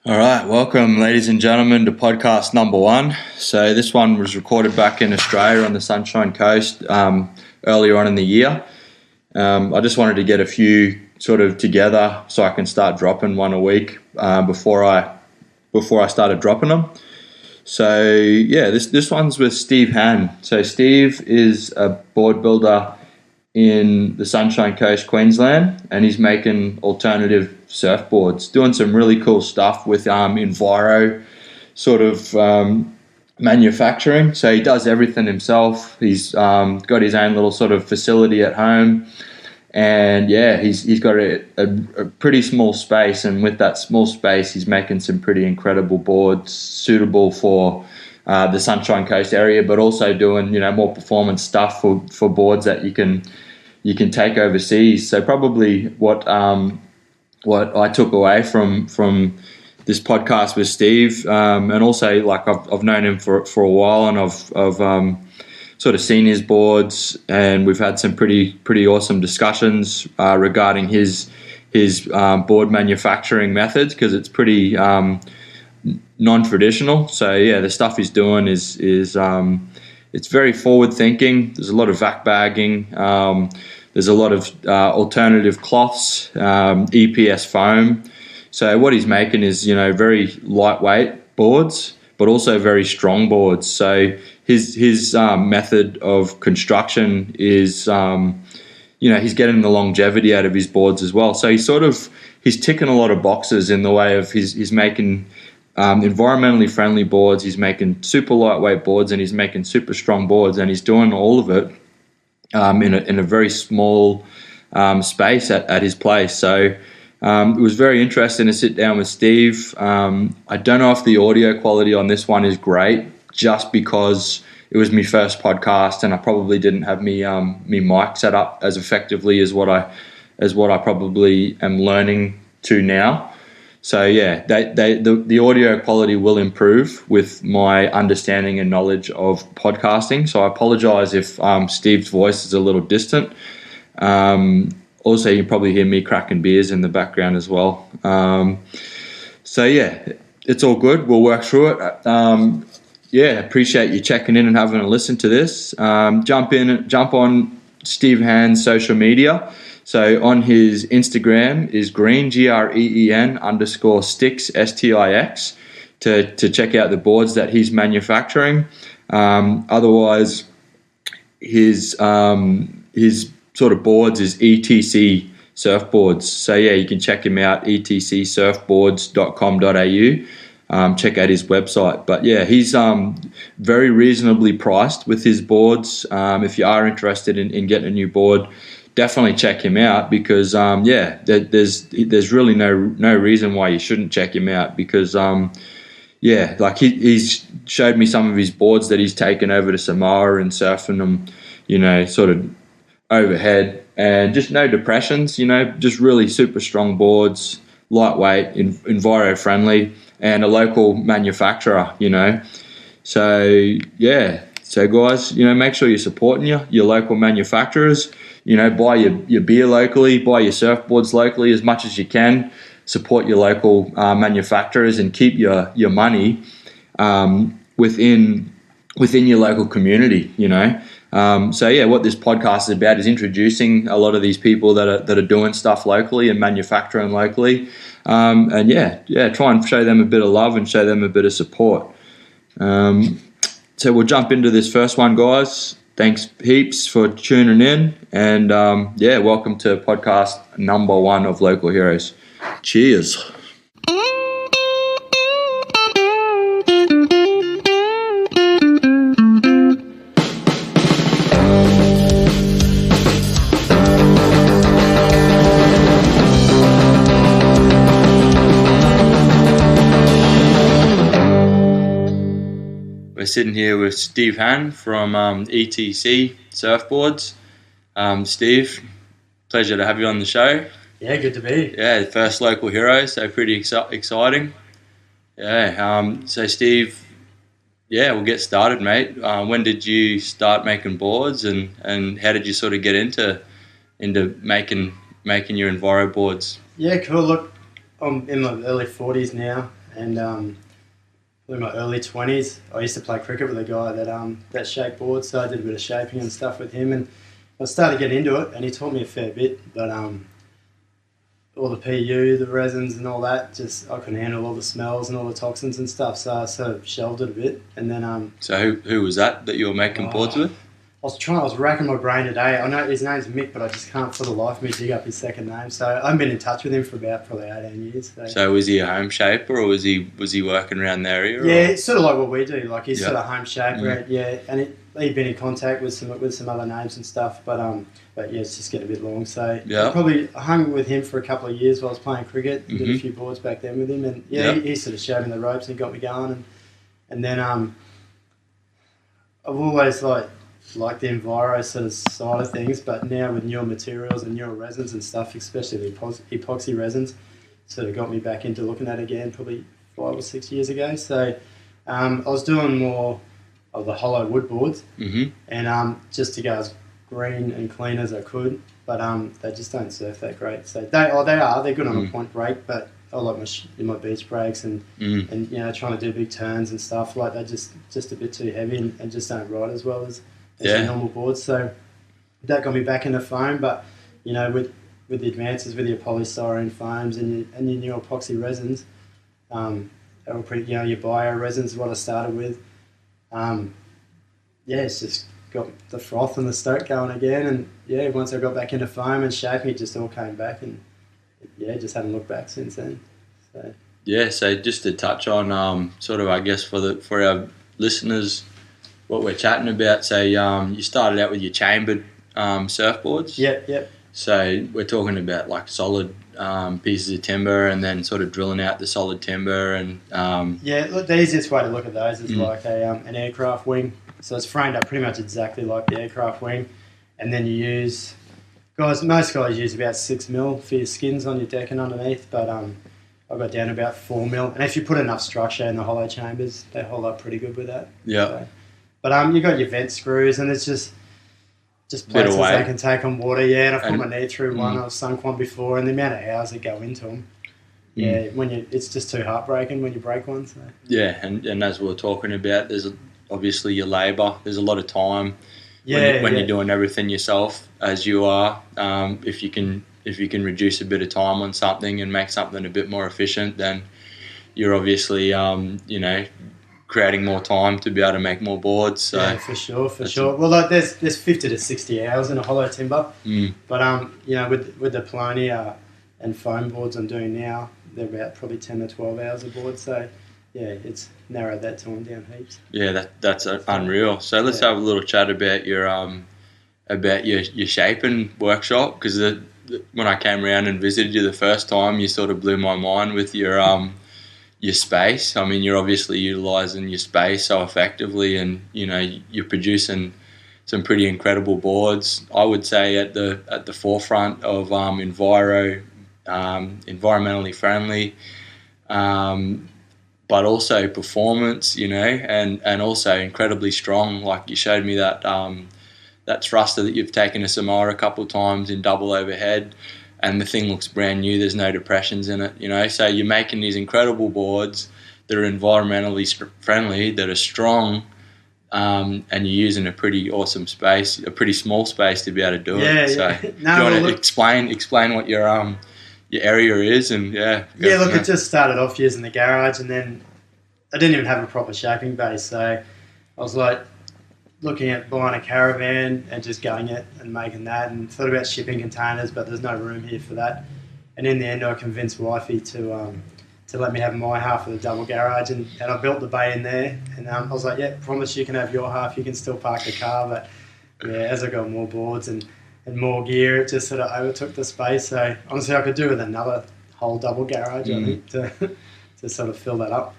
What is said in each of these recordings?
All right, welcome, ladies and gentlemen, to podcast number one. So this one was recorded back in Australia on the Sunshine Coast earlier on in the year. I just wanted to get a few sort of together so I can start dropping one a week before I started dropping them. So yeah, this one's with Steve Hann. So Steve is a board builder in the Sunshine Coast, Queensland, and he's making alternative surfboards, doing some really cool stuff with enviro sort of manufacturing. So he does everything himself. He's got his own little sort of facility at home, and yeah, he's got a pretty small space, and with that small space, he's making some pretty incredible boards suitable for the Sunshine Coast area, but also doing more performance stuff for boards that you can take overseas. So probably what I took away from this podcast with Steve, and also like I've known him for a while, and I've sort of seen his boards, and we've had some pretty awesome discussions regarding his board manufacturing methods, because it's pretty non-traditional. So yeah, the stuff he's doing is it's very forward thinking. There's a lot of vac bagging. There's a lot of alternative cloths, EPS foam. So what he's making is very lightweight boards, but also very strong boards. So his method of construction is he's getting the longevity out of his boards as well. So he's ticking a lot of boxes in the way of he's making environmentally friendly boards. He's making super lightweight boards, and he's making super strong boards, and he's doing all of it in a very small space at his place. So it was very interesting to sit down with Steve. I don't know if the audio quality on this one is great, just because it was my first podcast, and I probably didn't have me mic set up as effectively as what I probably am learning to now. So yeah, the audio quality will improve with my understanding and knowledge of podcasting. So I apologize if Steve's voice is a little distant. Also, you probably hear me cracking beers in the background as well. So yeah, it's all good. We'll work through it. Yeah, appreciate you checking in and having a listen to this. Jump on Steve Hann's social media. So on his Instagram is green, GREEN _sticks, STIX, to check out the boards that he's manufacturing. Otherwise, his sort of boards is ETC surfboards. So yeah, you can check him out, etcsurfboards.com.au. Check out his website. But yeah, he's very reasonably priced with his boards. If you are interested in getting a new board, definitely check him out, because there's really no reason why you shouldn't check him out, because like he's showed me some of his boards that he's taken over to Samoa and surfing them, sort of overhead, and just no depressions, just really super strong boards, lightweight, enviro friendly, and a local manufacturer, So yeah, so guys, make sure you're supporting your local manufacturers. Buy your beer locally, buy your surfboards locally as much as you can. Support your local manufacturers, and keep your money within your local community. So yeah, what this podcast is about is introducing a lot of these people that are doing stuff locally and manufacturing locally, and try and show them a bit of love and show them a bit of support. So we'll jump into this first one, guys. Thanks heaps for tuning in, and welcome to podcast number one of Local Heroes. Cheers. We're sitting here with Steve Hann from ETC Surfboards. Steve, pleasure to have you on the show. Yeah, good to be. Yeah, first local hero, so pretty exciting. Yeah, so Steve, we'll get started, mate. When did you start making boards, and how did you sort of get into making your enviro boards? Yeah, cool. Look, I'm in my early 40s now, and in my early 20s, I used to play cricket with a guy that shaped boards, so I did a bit of shaping and stuff with him, and I started getting into it, and he taught me a fair bit, but all the PU, the resins and all that, just I couldn't handle all the smells and all the toxins and stuff, so I sort of shelved it a bit, and then... So who was that you were making boards with? I was racking my brain today. I know his name's Mick, but I just can't for the life of me dig up his second name. So I haven't been in touch with him for about probably 18 years. So was he a home shaper, or was he working around the area? Yeah, it's sort of like what we do. Like he's sort of home shaper. Mm. Yeah, and he'd been in contact with some other names and stuff. But yeah, it's just getting a bit long. So I probably hung with him for a couple of years while I was playing cricket. And did a few boards back then with him, and he sort of showed me the ropes and got me going. And then I've always like the enviro sort of side of things, but now with newer materials and newer resins and stuff, especially the epoxy resins, sort of got me back into looking at it again probably 5 or 6 years ago. So I was doing more of the hollow wood boards, and just to go as green and clean as I could, but they just don't surf that great. So they're good on a point break, but I like my beach breaks and trying to do big turns and stuff, like they're just a bit too heavy and just don't ride as well as your normal boards. So that got me back into foam, but with the advances with your polystyrene foams and your new epoxy resins, they were pretty, your bio resins is what I started with. It's just got the froth and the stoke going again, and once I got back into foam and shaping, it just all came back, and just haven't looked back since then. So just to touch on sort of, I guess, for our listeners, what we're chatting about. So you started out with your chambered surfboards. Yep. So we're talking about like solid pieces of timber, and then sort of drilling out the solid timber. And look, the easiest way to look at those is like an aircraft wing. So it's framed up pretty much exactly like the aircraft wing, and then you use most guys use about 6 mil for your skins on your deck and underneath, but I got down to about 4 mil, and if you put enough structure in the hollow chambers, they hold up pretty good with that. Yeah. So, but you got your vent screws, and it's just places they can take on water. Yeah, and I've put my knee through one. I've sunk one before, and the amount of hours that go into them. Yeah, it's just too heartbreaking when you break one. So. Yeah, and as we were talking about, there's obviously your labour. There's a lot of time when you're doing everything yourself, as you are. If you can reduce a bit of time on something and make something a bit more efficient, then you're obviously creating more time to be able to make more boards. So yeah, for sure. Well, there's 50 to 60 hours in a hollow timber, but with the Polonia and foam boards I'm doing now, they're about probably 10 to 12 hours a board. So yeah, it's narrowed that time down heaps. Yeah, that's unreal. So let's have a little chat about your shaping workshop, because when I came around and visited you the first time, you sort of blew my mind with your space. I mean, you're obviously utilising your space so effectively, and you're producing some pretty incredible boards. I would say at the forefront of environmentally friendly, but also performance, and also incredibly strong. Like you showed me that thruster that you've taken to Samoa a couple of times in double overhead, and the thing looks brand new. There's no depressions in it, So you're making these incredible boards that are environmentally friendly, that are strong, and you're using a pretty awesome space, a pretty small space to be able to do it. So do you want to explain what your area is? And it just started off using the garage, and then I didn't even have a proper shaping base, so I was like looking at buying a caravan and just going it and making that, and thought about shipping containers, but there's no room here for that. And in the end, I convinced wifey to let me have my half of the double garage, and I built the bay in there. And I was like, yeah, promise you can have your half. You can still park the car. But yeah, as I got more boards and more gear, it just sort of overtook the space. So honestly, I could do with another whole double garage, I think, to sort of fill that up.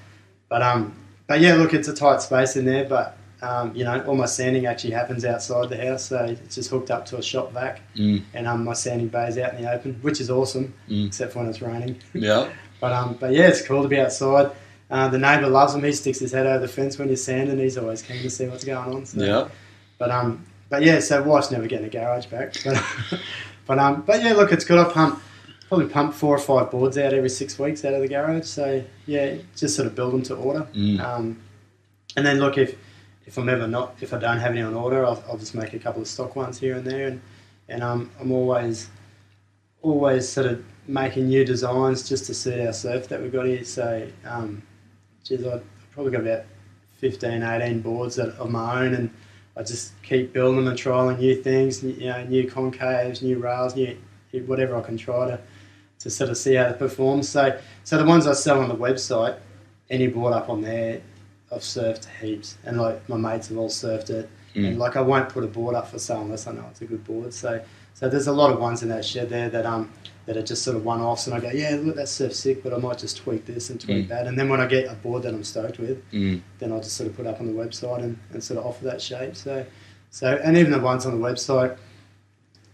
But yeah, look, it's a tight space in there, but all my sanding actually happens outside the house, so it's just hooked up to a shop vac, and my sanding bay's out in the open, which is awesome, except for when it's raining. Yeah. But yeah, it's cool to be outside. The neighbour loves him. He sticks his head over the fence when you're sanding. He's always keen to see what's going on. So. Yeah. But yeah, so wife's never getting a garage back. But yeah, look, it's good. I probably pump 4 or 5 boards out every 6 weeks out of the garage. So yeah, just sort of build them to order. And then look, if I don't have any on order, I'll just make a couple of stock ones here and there, and I'm always sort of making new designs just to suit our surf that we've got here. So I've probably got about 15, 18 boards of my own, and I just keep building them and trialing new things, new concaves, new rails, new whatever I can try to sort of see how it performs. So the ones I sell on the website, any board up on there, I've surfed heaps, and like my mates have all surfed it, and like I won't put a board up for sale unless I know it's a good board. So there's a lot of ones in that shed there that are just sort of one-offs, and I go, yeah, look, that surf's sick, but I might just tweak this and tweak that, and then when I get a board that I'm stoked with, then I'll just sort of put it up on the website and sort of offer that shape. So and even the ones on the website,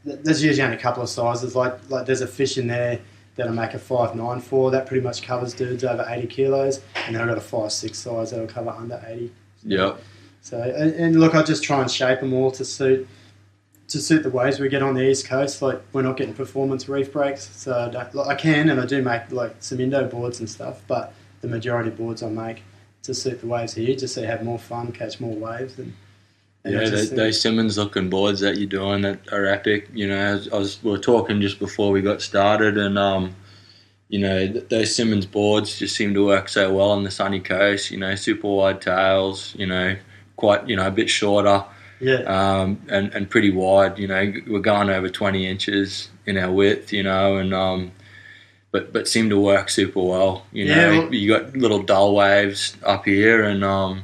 there's usually only a couple of sizes. Like there's a fish in there that I make a 5'9" for. That pretty much covers dudes over 80 kilos, and then I've got a 5'6" size that'll cover under 80. Yeah. So and look, I just try and shape them all to suit the waves we get on the East Coast. Like we're not getting performance reef breaks, so I can and I do make like some Indo boards and stuff, but the majority of boards I make to suit the waves here, just so you have more fun, catch more waves. And those Simmons looking boards that you're doing that are epic. We were talking just before we got started, and those Simmons boards just seem to work so well on the sunny coast. Super wide tails. Quite a bit shorter. Yeah. And pretty wide. We're going over 20 inches in our width. But seem to work super well. You got little dull waves up here, and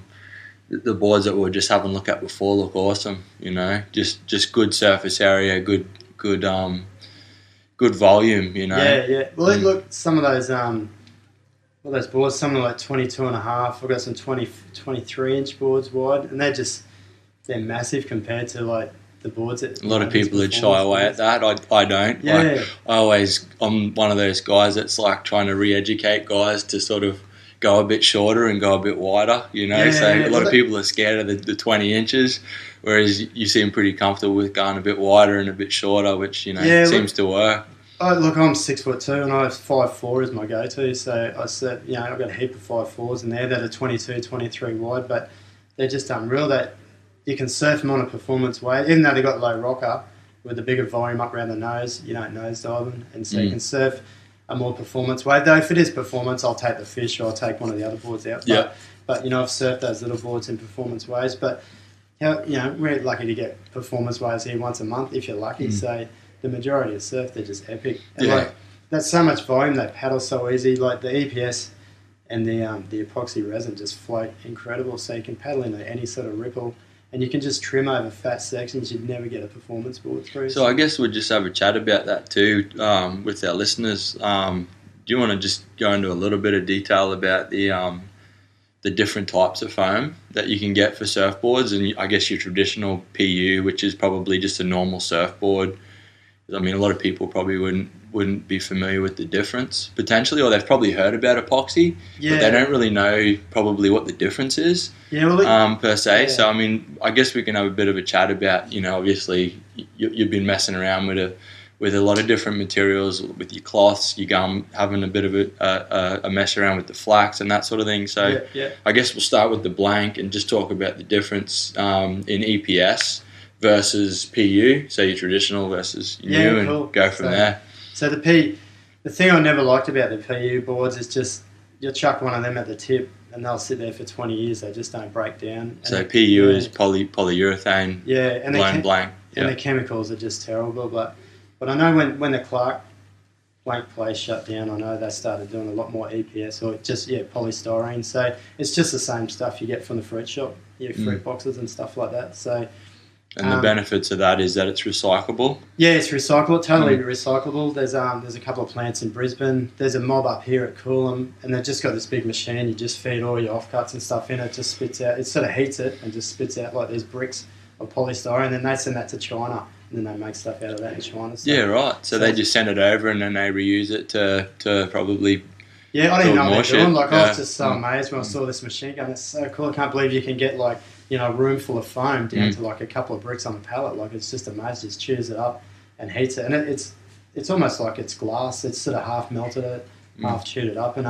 the boards that we were just having a look at before look awesome. Just good surface area, good volume. Yeah. Well, look, some of those those boards, some are like 22 and a half. I've got some 23 inch boards wide, and they're massive compared to like the boards that a lot of people would shy away at that. I don't. Yeah. I'm one of those guys that's like trying to re-educate guys to sort of go a bit shorter and go a bit wider, a lot of people are scared of the 20 inches, whereas you seem pretty comfortable with going a bit wider and a bit shorter, which seems to work. Look, I'm 6'2" and I have 5'4" as my go-to, so I said, I've got a heap of 5'4s in there that are 22, 23 wide, but they're just unreal that you can surf them on a performance wave, even though they've got low rocker with the bigger volume up around the nose, you don't nose dive them, and so you can surf a more performance wave. Though if it is performance, I'll take the fish or I'll take one of the other boards out. But I've surfed those little boards in performance waves, but we're lucky to get performance waves here once a month if you're lucky. So the majority of surf, they're just epic. And that's so much volume, they paddle so easy. Like the EPS and the epoxy resin just float incredible, so you can paddle into any sort of ripple. And you can just trim over fat sections you'd never get a performance board through. So I guess we'll just have a chat about that too with our listeners. Do you want to just go into a little bit of detail about the different types of foam that you can get for surfboards, and I guess your traditional PU, which is probably just a normal surfboard? I mean, a lot of people probably wouldn't be familiar with the difference potentially, or they've probably heard about epoxy, but they don't really know probably what the difference is per se. Yeah. So I mean, I guess we can have a bit of a chat about, obviously you've been messing around with a lot of different materials with your cloths, your gum, having a bit of a mess around with the flax and that sort of thing. So I guess we'll start with the blank and just talk about the difference in EPS versus PU, so your traditional versus your new, and go from there. So the thing I never liked about the PU boards is just you'll chuck one of them at the tip and they'll sit there for 20 years. They just don't break down. So PU is polyurethane, and blown blank. And the chemicals are just terrible. But I know when the Clark blank place shut down, I know they started doing a lot more EPS or just polystyrene. So it's just the same stuff you get from the fruit shop, your fruit boxes and stuff like that. So. And the benefits of that is that it's recyclable? Yeah, it's recyclable, totally recyclable. There's a couple of plants in Brisbane. There's a mob up here at Coolum, and they've just got this big machine. You just feed all your offcuts and stuff in, it just spits out. It sort of heats it and just spits out like these bricks of polystyrene, and then they send that to China, and then they make stuff out of that in China. So, So they just send it over and then they reuse it to probably... Yeah, I didn't know what they're doing. I was just so amazed when I saw this machine going, it's so cool. I can't believe you can get a room full of foam down to like a couple of bricks on a pallet. Like, it's just amazing. Just chews it up and heats it. And it's it's almost like it's glass. It's sort of half melted it, half chewed it up, and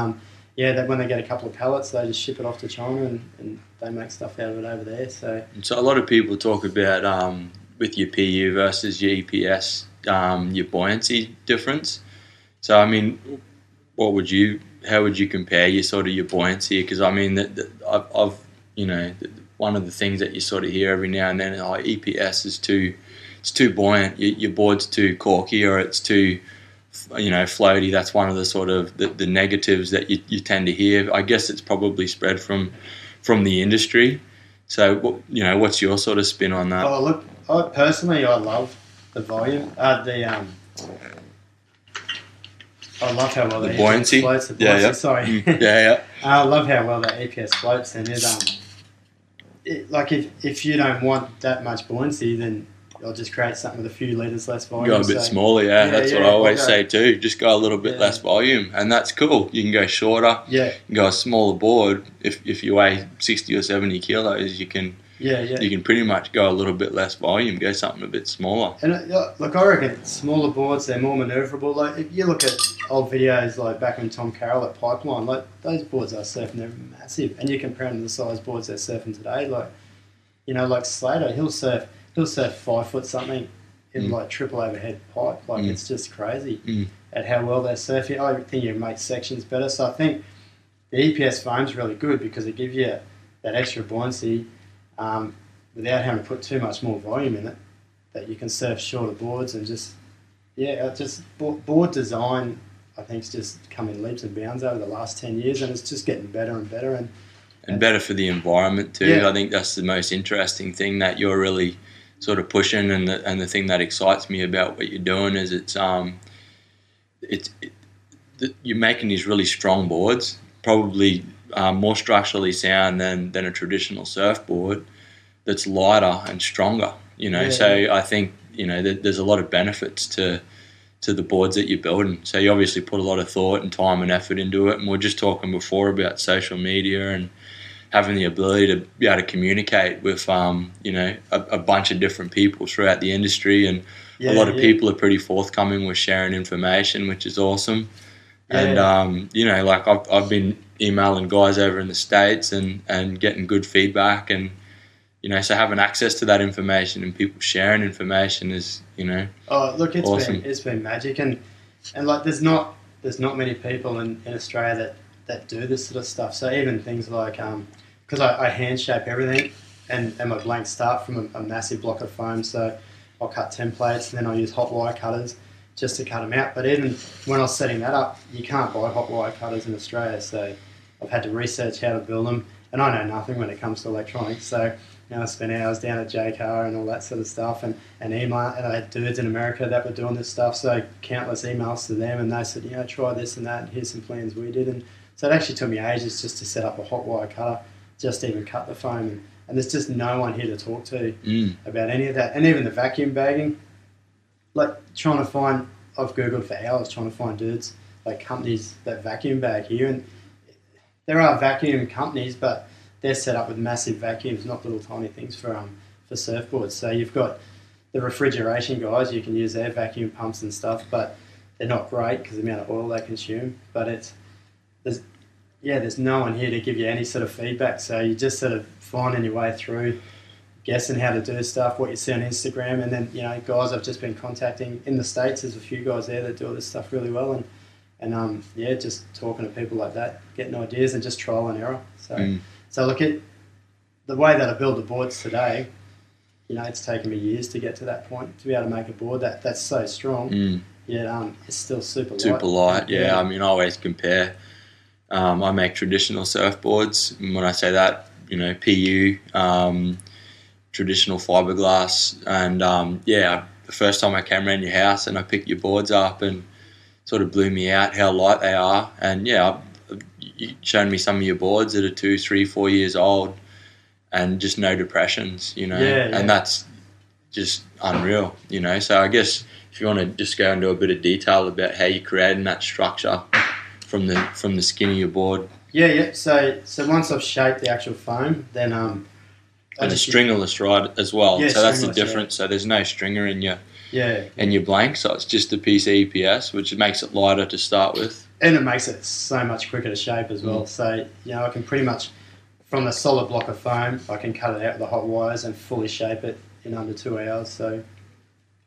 when they get a couple of pallets, they just ship it off to China, and they make stuff out of it over there. So a lot of people talk about with your PU versus your EPS, your buoyancy difference. So I mean, how would you compare your buoyancy? Because I mean, I've one of the things that you sort of hear every now and then, EPS is too buoyant, your board's too corky, or it's too floaty. That's one of the sort of the negatives that you tend to hear. I guess it's probably spread from the industry. So what's your sort of spin on that? Oh look, I love the volume. I love how well the buoyancy floats. Sorry. I love how well the EPS floats, and if you don't want that much buoyancy, then I'll just create something with a few litres less volume. Go a bit smaller, that's what I always say too. Just go a little bit less volume, and that's cool. You can go shorter. Yeah. You can go a smaller board. If you weigh 60 or 70 kilos, you can. You can pretty much go a little bit less volume. Go something a bit smaller. And look, I reckon smaller boards, they're more manoeuvrable. Like if you look at old videos like back when Tom Carroll at Pipeline, like those boards I was surfing, they're massive, and you compare them to the size boards they're surfing today. Like like Slater, he'll surf 5 foot something in like triple overhead pipe. Like it's just crazy at how well they're surfing. I think you make sections better. So I think the EPS foam's really good because it gives you that extra buoyancy without having to put too much more volume in it. That you can surf shorter boards and board design. I think it's just come in leaps and bounds over the last 10 years, and it's just getting better and better and better for the environment too. Yeah. I think that's the most interesting thing that you're really sort of pushing, and the thing that excites me about what you're doing is you're making these really strong boards, probably more structurally sound than a traditional surfboard, that's lighter and stronger. So I think there's a lot of benefits to the boards that you're building. So you obviously put a lot of thought and time and effort into it, and we were just talking before about social media and having the ability to be able to communicate with a bunch of different people throughout the industry, and a lot of people are pretty forthcoming with sharing information, which is awesome. And I've been emailing guys over in the States and getting good feedback, and so having access to that information and people sharing information is awesome. It's been magic, and like there's not many people in Australia that do this sort of stuff. So even things like because I hand shape everything, and my blanks start from a massive block of foam, so I'll cut templates and then I'll use hot wire cutters just to cut them out. But even when I was setting that up, you can't buy hot wire cutters in Australia, so I've had to research how to build them, and I know nothing when it comes to electronics. So I spent hours down at JCar and all that sort of stuff, and email, and I had dudes in America that were doing this stuff, so countless emails to them, and they said, try this and that, and here's some plans we did. And so it actually took me ages just to set up a hot wire cutter, just to even cut the foam, and there's just no one here to talk to about any of that. And even the vacuum bagging, like trying to find, I've Googled for hours trying to find dudes, like companies that vacuum bag here, and there are vacuum companies, but they're set up with massive vacuums, not little tiny things for surfboards. So you've got the refrigeration guys, you can use their vacuum pumps and stuff, but they're not great because of the amount of oil they consume. But there's no one here to give you any sort of feedback. So you're just sort of finding your way through, guessing how to do stuff, what you see on Instagram, and then guys I've just been contacting in the States. There's a few guys there that do all this stuff really well, and just talking to people like that, getting ideas and just trial and error. So look at the way that I build the boards today. It's taken me years to get to that point, to be able to make a board that's so strong. It's still super light. Super light, yeah. I mean, I always compare. I make traditional surfboards. And when I say that, PU, traditional fiberglass, and the first time I came around your house and I picked your boards up, and sort of blew me out how light they are. And you showed me some of your boards that are 2, 3, 4 years old, and just no depressions, and that's just unreal, So I guess if you want to just go into a bit of detail about how you're creating that structure from the skin of your board. So once I've shaped the actual foam, then and a stringerless ride as well. Yeah, so that's the difference. So there's no stringer in and your blank. So it's just a piece of EPS, which makes it lighter to start with. And it makes it so much quicker to shape as well. So, I can pretty much, from a solid block of foam, I can cut it out with the hot wires and fully shape it in under 2 hours. So,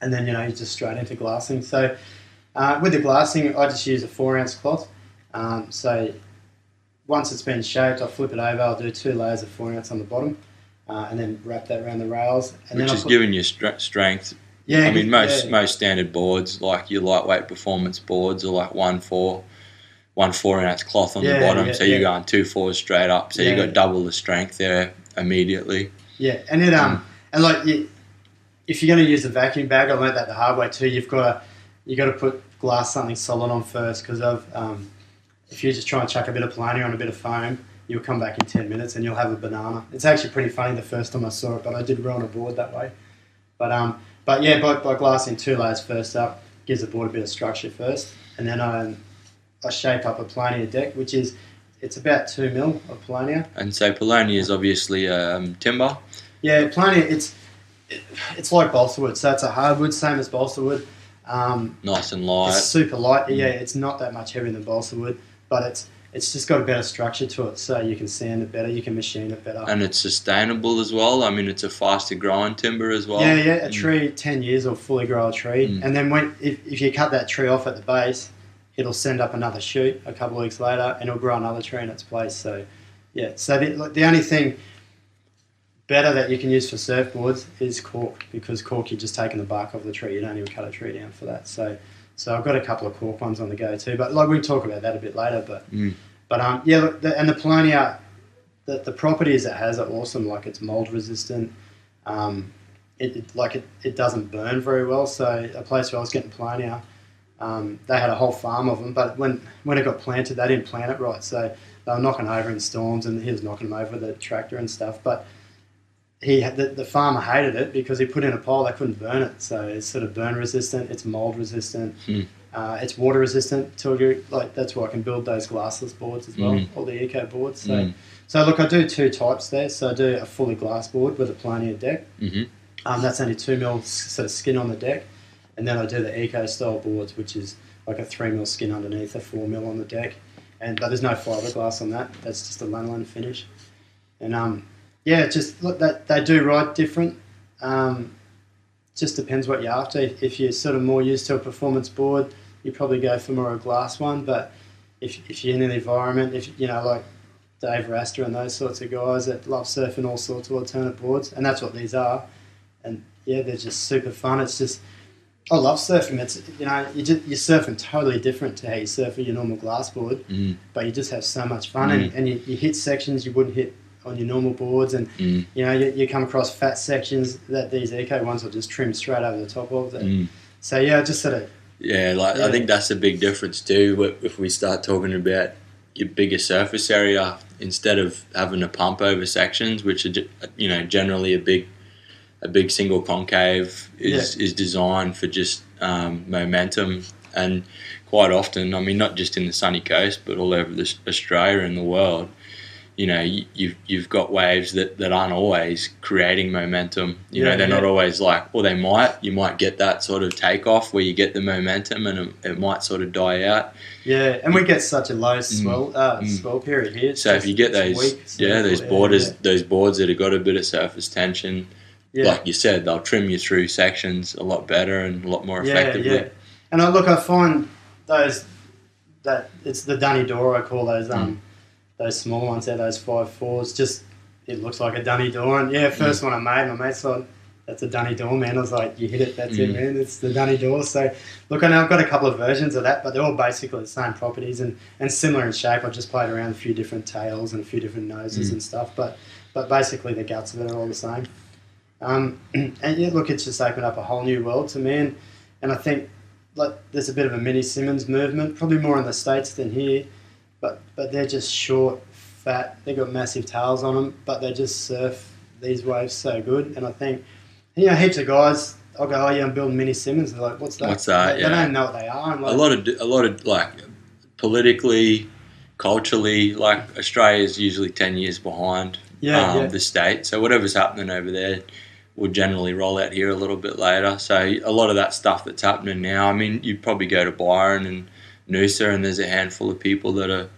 and then, you're just straight into glassing. So, with the glassing, I just use a 4-ounce cloth. So, once it's been shaped, I'll flip it over. I'll do 2 layers of 4-ounce on the bottom, and then wrap that around the rails. And which then is giving you strength. Yeah, I mean, most standard boards, like your lightweight performance boards, are like 1/4-ounce cloth on the bottom. So you're going 2 4s straight up. So you've got double the strength there immediately. Yeah, and it and like if you're going to use a vacuum bag, I learned that the hard way too. You got to put glass something solid on first, because if you just try and chuck a bit of polonium on a bit of foam, you'll come back in 10 minutes and you'll have a banana. It's actually pretty funny the first time I saw it, but I did run a board that way. But yeah, by glassing 2 layers first up, gives the board a bit of structure first, and then I shape up a polonium deck, which it's about 2 mil of polonium. And so polonium is obviously timber. Yeah, polonium, it's like balsa wood, so it's a hardwood, same as balsa wood. Nice and light. It's super light. Yeah, it's not that much heavier than balsa wood, but it's just got a better structure to it, so you can sand it better, you can machine it better. And it's sustainable as well. I mean, it's a faster growing timber as well. Yeah, a tree, 10 years will fully grow a tree. And then if you cut that tree off at the base, it'll send up another shoot a couple of weeks later, and it'll grow another tree in its place. So, yeah. So the only thing better that you can use for surfboards is cork, because cork, you're just taking the bark off the tree. You don't even cut a tree down for that. So I've got a couple of cork ones on the go too. But like, we can talk about that a bit later. But yeah, look, and the polonium, the properties it has are awesome. Like, it's mold resistant. It doesn't burn very well. So a place where I was getting polonium, they had a whole farm of them, but when it got planted, they didn't plant it right. So they were knocking over in storms, and he was knocking them over with the tractor and stuff. But the farmer hated it because he put in a pole, they couldn't burn it. So it's sort of burn resistant, it's mold resistant, it's water resistant to a degree. Like, that's why I can build those glassless boards as well, all the eco boards. So look, I do 2 types there. So I do a fully glass board with a polonium deck. That's only 2 mil sort of skin on the deck. And then I do the eco style boards, which is like a 3 mil skin underneath, a 4 mil on the deck. But there's no fiberglass on that. That's just a lanolin finish. And just look, that they do ride different. Just depends what you're after. If you're sort of more used to a performance board, you probably go for more a glass one. But if you're in an environment, like Dave Rasta and those sorts of guys that love surfing all sorts of alternate boards, and that's what these are. And yeah, they're just super fun. It's just, I love surfing. It's, you're surfing totally different to how you surf with your normal glass board, but you just have so much fun, and you hit sections you wouldn't hit on your normal boards, and you come across fat sections that these eco ones will just trim straight over the top of them. So yeah, just sort of I think that's a big difference too. If we start talking about your bigger surface area, instead of having to pump over sections, which are generally a big single concave is designed for just momentum, and quite often, I mean, not just in the sunny coast, but all over Australia and the world, you've got waves that aren't always creating momentum. They're not always like, or you might get that sort of takeoff where you get the momentum and it might sort of die out. Yeah, and we get such a low swell period here. So if you get those boards that have got a bit of surface tension, like you said, they'll trim you through sections a lot better and a lot more effectively. Yeah. And I find that it's the dunny door, I call those small ones there, those 5/4s, just, it looks like a dunny door. And first one I made, my mate said, that's a dunny door, man. I was like, you hit it, that's it, man. It's the dunny door. So look, I know I've got a couple of versions of that, but they're all basically the same properties and similar in shape. I've just played around a few different tails and a few different noses and stuff, but basically the guts of it are all the same. And look, it's just opened up a whole new world to me, and I think like there's a bit of a mini Simmons movement, probably more in the States than here, but they're just short, fat, they've got massive tails on them, but they just surf these waves so good. And I think, heaps of guys, I'll go, oh yeah, I'm building mini Simmons. They're like, what's that? What's that? They don't know what they are. And like, a lot of like politically, culturally, like Australia is usually 10 years behind the state. So whatever's happening over there, will generally roll out here a little bit later. So a lot of that stuff that's happening now, I mean, you probably go to Byron and Noosa and there's a handful of people that are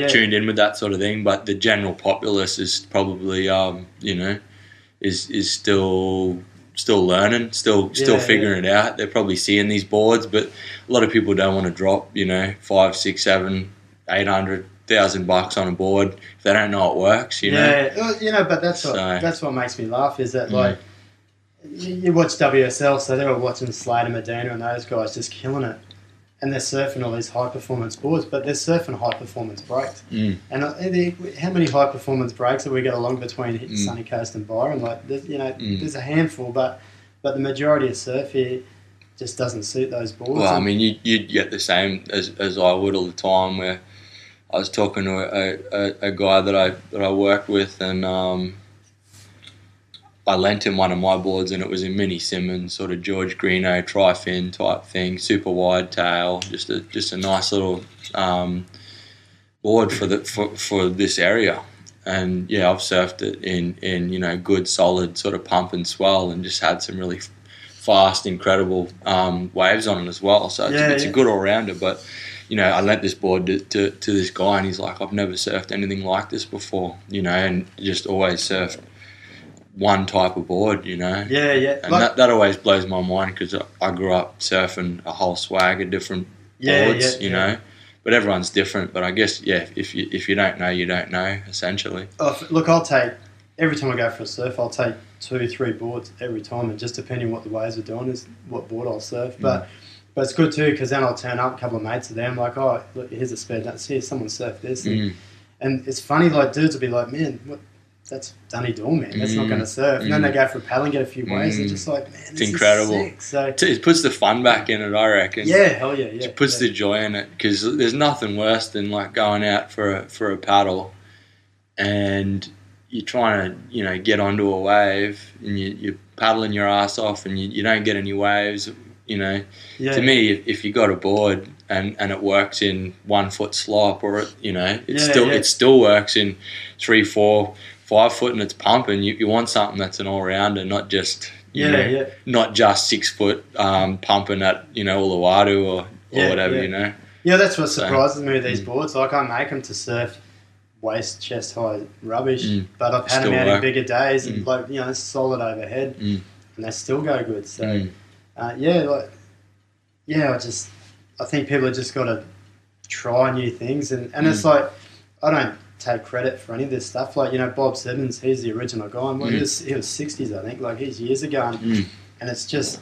tuned in with that sort of thing, but the general populace is probably, is still learning, still figuring it out. They're probably seeing these boards, but a lot of people don't want to drop, $5, 6, 7, 800,000 bucks on a board if they don't know it works. But that's what makes me laugh is that like you watch WSL, so they were watching Slater, Medina, and those guys just killing it, and they're surfing all these high performance boards, but they're surfing high performance breaks. And how many high performance breaks have we got along between Sunny Coast and Byron? Like there's a handful, but the majority of surf here just doesn't suit those boards. Well, I mean, you'd get the same as I would all the time, where I was talking to a guy that I worked with, and I lent him one of my boards, and it was a Mini Simmons, sort of George Greeno tri-fin type thing, super wide tail, just a nice little board for this area. And yeah, I've surfed it in good solid sort of pump and swell, and just had some really fast, incredible waves on it as well. So it's a good all rounder. But I lent this board to this guy, and he's like, I've never surfed anything like this before, and just always surfed one type of board, And that always blows my mind, because I grew up surfing a whole swag of different boards, But everyone's different. But I guess, if you don't know, you don't know, essentially. Look, I'll take, every time I go for a surf, I'll take 2-3 boards every time, and just depending what the waves are doing is what board I'll surf. But it's good too, because then I'll turn up, a couple of mates of them, like, oh, look, here's a spare dance, here, someone surf this. And it's funny, like, dudes will be like, man, that's Dunny Dawn, man. That's not going to surf. And then they go for a paddle and get a few waves. And just like, man, it's incredible. Is sick. So it puts the fun back in it, I reckon. Yeah, hell yeah. It puts the joy in it, because there's nothing worse than like going out for a paddle, and you're trying to get onto a wave, and you're paddling your ass off, and you don't get any waves. To me, if you got a board and it works in 1 foot slop, or it still works in 3, 4, 5 foot, and it's pumping. You want something that's an all rounder, not just not just 6 foot pumping at Uluwatu or whatever. Yeah, that's what surprises me with these boards. Like, I make them to surf waist, chest high rubbish, but I've had them out in bigger days, and it's solid overhead, and they still go good. So I think people have just got to try new things, and it's like, I don't take credit for any of this stuff. Like, Bob Simmons, he's the original guy, and he was 60s, I think, like, he's years ago, and it's just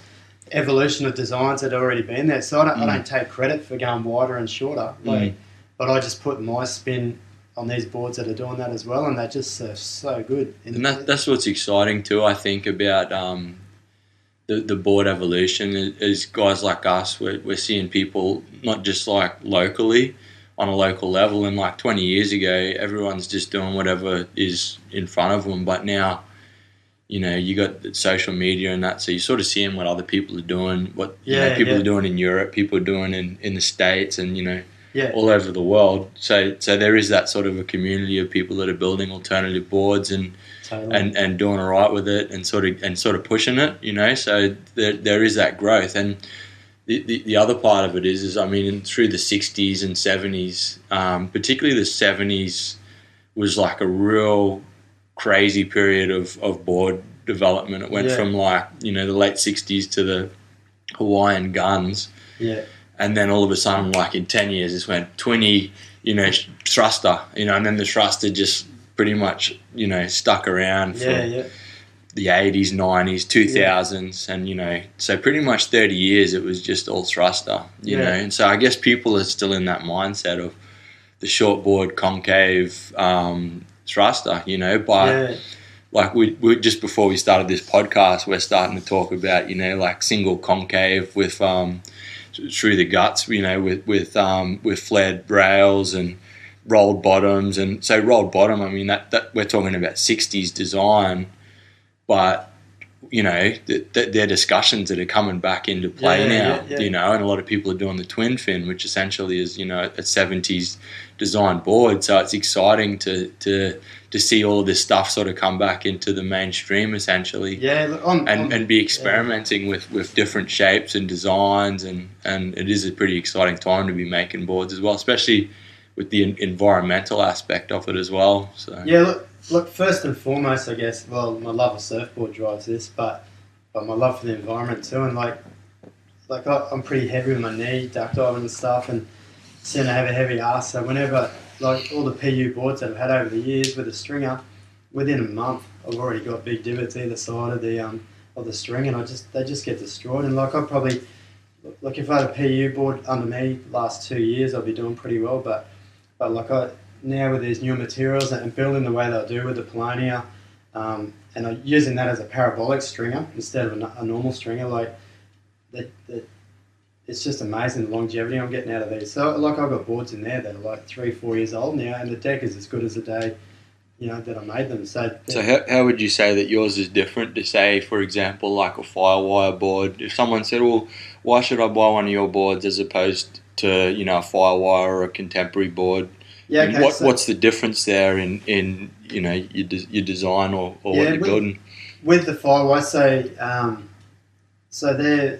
evolution of designs that had already been there. So I don't take credit for going wider and shorter, but I just put my spin on these boards that are doing that as well, and they just surf so good. And that's what's exciting too, I think, about the board evolution is guys like us. We're seeing people not just like locally on a local level, and like 20 years ago everyone's just doing whatever is in front of them, but now you got social media and that, so you're sort of seeing what other people are doing, what people are doing in Europe, people are doing in the States, and all over the world. So there is that sort of a community of people that are building alternative boards and doing all right with it, and sort of pushing it, So there is that growth. And the other part of it is I mean, through the 60s and 70s, particularly the 70s was like a real crazy period of board development. It went from like, the late 60s to the Hawaiian guns. Yeah. And then all of a sudden, like in 10 years, this went 20, thruster, and then the thruster just pretty much, stuck around for the 80s, 90s, 2000s. And, so pretty much 30 years, it was just all thruster, know. And so I guess people are still in that mindset of the shortboard concave thruster, but like we just before we started this podcast, we're starting to talk about, like single concave with through the guts, with flared rails and rolled bottoms. And so rolled bottom, I mean, that we're talking about 60s design, but they're discussions that are coming back into play now, and a lot of people are doing the twin fin, which essentially is, a 70s design board. So it's exciting to see all of this stuff sort of come back into the mainstream, essentially. And be experimenting with different shapes and designs, and it is a pretty exciting time to be making boards as well, especially with the environmental aspect of it as well. So Look, first and foremost, I guess, well, my love of surfboard drives this, but my love for the environment too. And I'm pretty heavy with my knee, duck diving and stuff, and seem to have a heavy ass. So whenever, all the PU boards that I've had over the years with a stringer, within a month, I've already got big divots either side of the string, and they just get destroyed. And I'd probably, if I had a PU board under me the last 2 years, I'd be doing pretty well. But now with these new materials and building the way they'll do with the Polonia, and I'm using that as a parabolic stringer instead of a normal stringer, it's just amazing the longevity I'm getting out of these. So I've got boards in there that are 3-4 years old now, and the deck is as good as the day that I made them. So how would you say that yours is different to, say, for example, like a Firewire board? If someone said, well, why should I buy one of your boards as opposed to a Firewire or a contemporary board? Yeah, okay, what's the difference there in your design or what you're building? With the Firewire, so they're,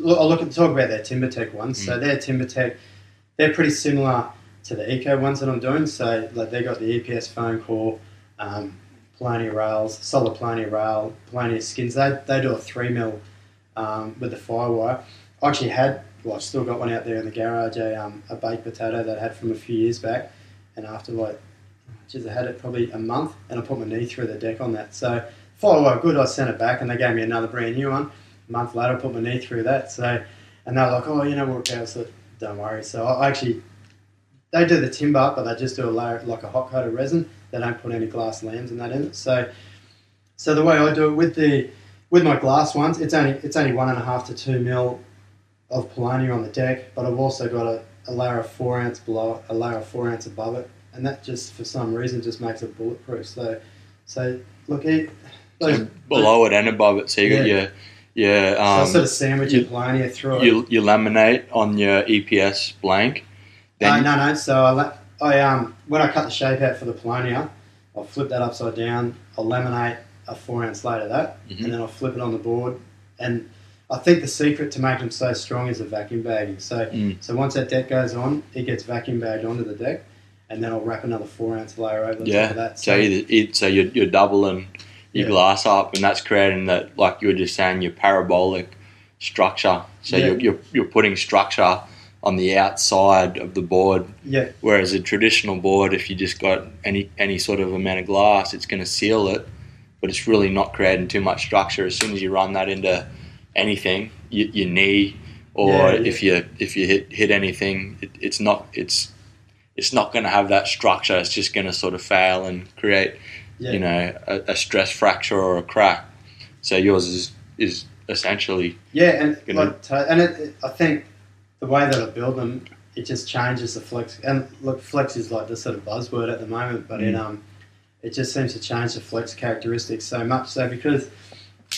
I'll talk about their TimberTech ones. So their TimberTech, they're pretty similar to the Eco ones that I'm doing. So they got the EPS foam core, Polonia rails, solid Polonia rail, Polonia skins. They do a 3mm with the Firewire. I actually had, I've still got one out there in the garage, a baked potato that I had from a few years back, and after I had it probably a month, and I put my knee through the deck on that. So Firewire good, I sent it back, and they gave me another brand new one. A month later, I put my knee through that. So, and they're like, oh, we'll repair it. Don't worry. So they do the timber, but they just do a layer, like a hot coated resin. They don't put any glass lambs and that in it. So the way I do it with my glass ones, it's only 1.5 to 2 mil of Polonia on the deck, but I've also got a layer of 4 ounce below, a layer of 4 ounce above it, and that just for some reason just makes it bulletproof. So look, below it and above it, so you got your so I sort of sandwich your Polonia through it. You laminate on your EPS blank. No. So when I cut the shape out for the Polonia, I'll flip that upside down. I'll laminate a 4 ounce layer of that, and then I'll flip it on the board. And I think the secret to making them so strong is the vacuum bagging. So once that deck goes on, it gets vacuum bagged onto the deck, and then I'll wrap another 4 ounce layer over the top of that. So you're doubling your glass up, and that's creating that, like you were just saying, your parabolic structure. So you're putting structure on the outside of the board. Yeah. Whereas a traditional board, if you just got any sort of amount of glass, it's going to seal it, but it's really not creating too much structure. As soon as you run that into anything, your knee, or if you hit anything, it's not going to have that structure. It's just going to sort of fail and create a stress fracture or a crack. So yours is essentially I think the way that I build them, it just changes the flex. And look, flex is like the sort of buzzword at the moment, but it just seems to change the flex characteristics so much. So because,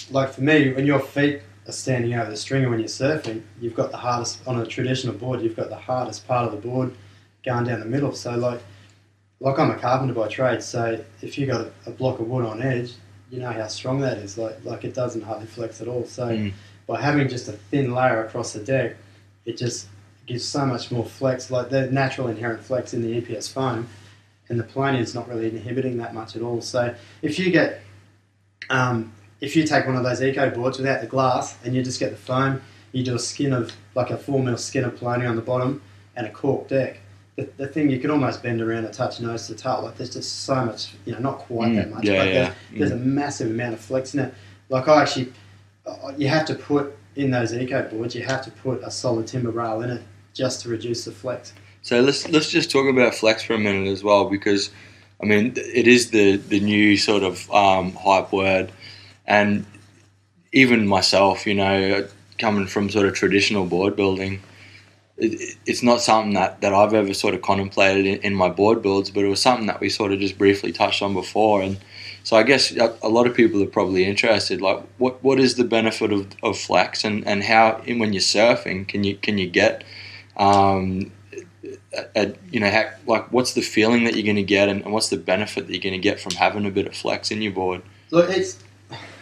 like for me, when your feet are standing over the stringer when you're surfing, you've got the hardest, on a traditional board, you've got the hardest part of the board going down the middle. So like I'm a carpenter by trade, so if you got a block of wood on edge, you know how strong that is. Like it doesn't hardly flex at all. So by having just a thin layer across the deck, it just gives so much more flex. Like the natural inherent flex in the EPS foam, and the Polonia is not really inhibiting that much at all. So if you get if you take one of those eco boards without the glass and you just get the foam, you do a skin of, like a 4mm skin of Polonia on the bottom and a cork deck, the thing you can almost bend around a touch nose to tail. Like there's just so much, not quite that much, but there's a massive amount of flex in it. Like you have to put, in those eco boards, you have to put a solid timber rail in it just to reduce the flex. So let's just talk about flex for a minute as well, because I mean it is the new sort of hype word. And even myself, coming from sort of traditional board building, it's not something that I've ever sort of contemplated in my board builds, but it was something that we sort of just briefly touched on before. And so I guess a lot of people are probably interested, like what is the benefit of flex, and how when you're surfing can you get like what's the feeling that you're going to get, and what's the benefit that you're going to get from having a bit of flex in your board? Look,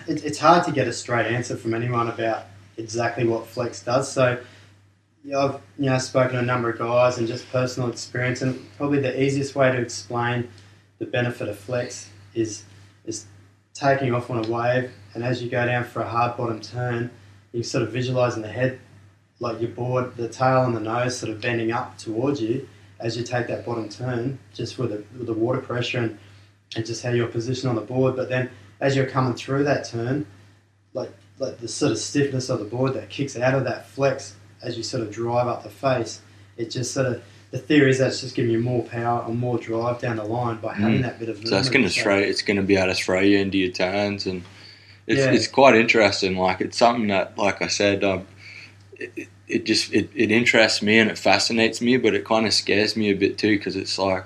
it's hard to get a straight answer from anyone about exactly what flex does. So I've spoken to a number of guys and just personal experience, and probably the easiest way to explain the benefit of flex is taking off on a wave, and as you go down for a hard bottom turn, you sort of visualise in the head like your board, the tail and the nose sort of bending up towards you as you take that bottom turn, just with the water pressure and just how you're positioned on the board. But then as you're coming through that turn, like the sort of stiffness of the board that kicks out of that flex as you sort of drive up the face, it just sort of, the theory is that's just giving you more power and more drive down the line by having that bit of movement. So it's going to be able to throw you into your turns, and it's quite interesting. Like, it's something that, like I said, it interests me and it fascinates me, but it kind of scares me a bit too, because it's like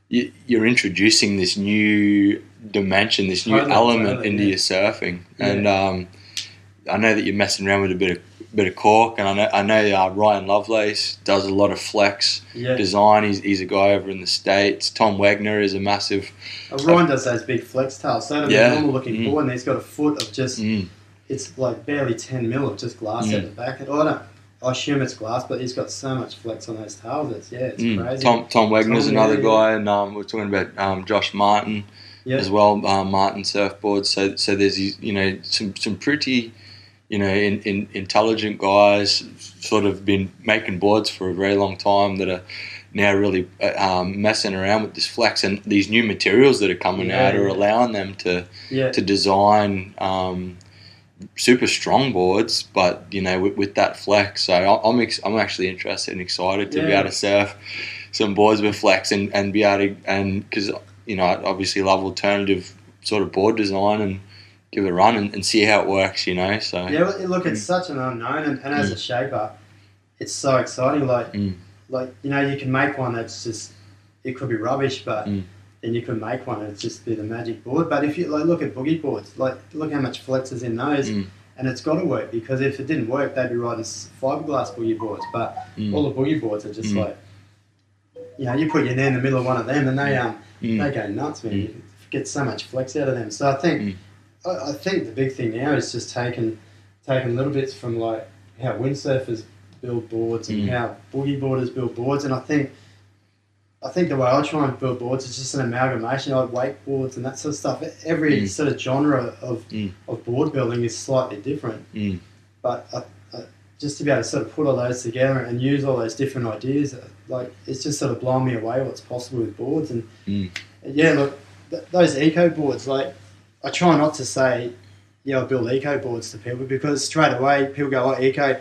you're introducing this new dimension, this new element into your surfing, and I know that you're messing around with a bit of cork, and I know Ryan Lovelace does a lot of flex design. He's a guy over in the States. Tom Wegner is a massive. Ryan does those big flex tails. So it's a normal looking board, and he's got a foot of just. It's like barely 10 mil of just glass at the back. And I assume it's glass, but he's got so much flex on those tails. It's crazy. Tom Wegner's another guy, and we're talking about Josh Martin as well. Martin surfboards. So there's some pretty intelligent guys, sort of been making boards for a very long time, that are now really messing around with this flex, and these new materials that are coming out are allowing them to design super strong boards, but with that flex. So I'm actually interested and excited to be able to surf some boards with flex and be able to, and because obviously love alternative sort of board design, and give it a run and see how it works, So look, it's such an unknown, and as a shaper, it's so exciting. Like you can make one that's just, it could be rubbish, but then you could make one and it's just be the magic board. But if you look at boogie boards, look how mumuch flex is in those, and it's got to work, because if it didn't work, they'd be riding fiberglass boogie boards. But all the boogie boards are just you put your knee in the middle of one of them, and they go nuts, man. You get so much flex out of them. So I think the big thing now is just taking little bits from like how windsurfers build boards and how boogie boarders build boards, and I think the way I try and build boards is just an amalgamation of wakeboards and that sort of stuff. Every sort of genre of board building is slightly different, but just to be able to sort of put all those together and use all those different ideas, it's just sort of blown me away what's possible with boards. And look, those eco boards, I try not to say, I build eco boards to people, because straight away people go, eco,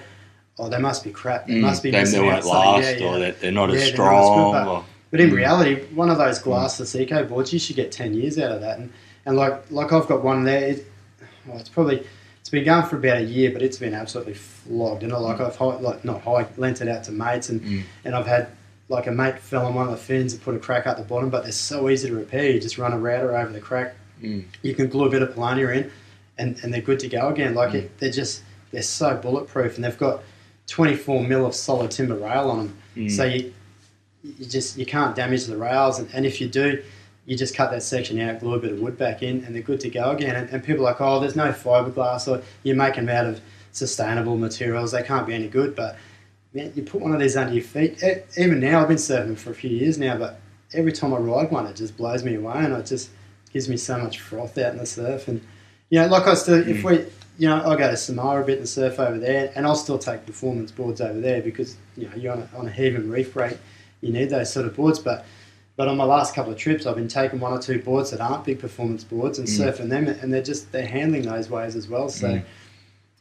they must be crap. They must be missing out. They won't last, or they're not as strong. But in reality, one of those glassless eco boards, you should get 10 years out of that. And like I've got one there. It's been going for about a year, but it's been absolutely flogged. And I've lent it out to mates, and I've had a mate fell on one of the fins and put a crack at the bottom. But they're so easy to repair. You just run a router over the crack. You can glue a bit of Polonia in, and they're good to go again. They're so bulletproof, and they've got 24 mil of solid timber rail on them. So you can't damage the rails, and if you do, you just cut that section out, glue a bit of wood back in, and they're good to go again. And people are like, there's no fiberglass, or you make them out of sustainable materials, they can't be any good. But man, you put one of these under your feet. Even now, I've been surfing for a few years now, but every time I ride one, it just blows me away, and it just gives me so much froth out in the surf. And like I still, if we, I go to Samoa a bit and surf over there, and I'll still take performance boards over there, because you're on a heave and reef rate, you need those sort of boards. But on my last couple of trips, I've been taking one or two boards that aren't big performance boards and surfing them, and they're handling those waves as well. So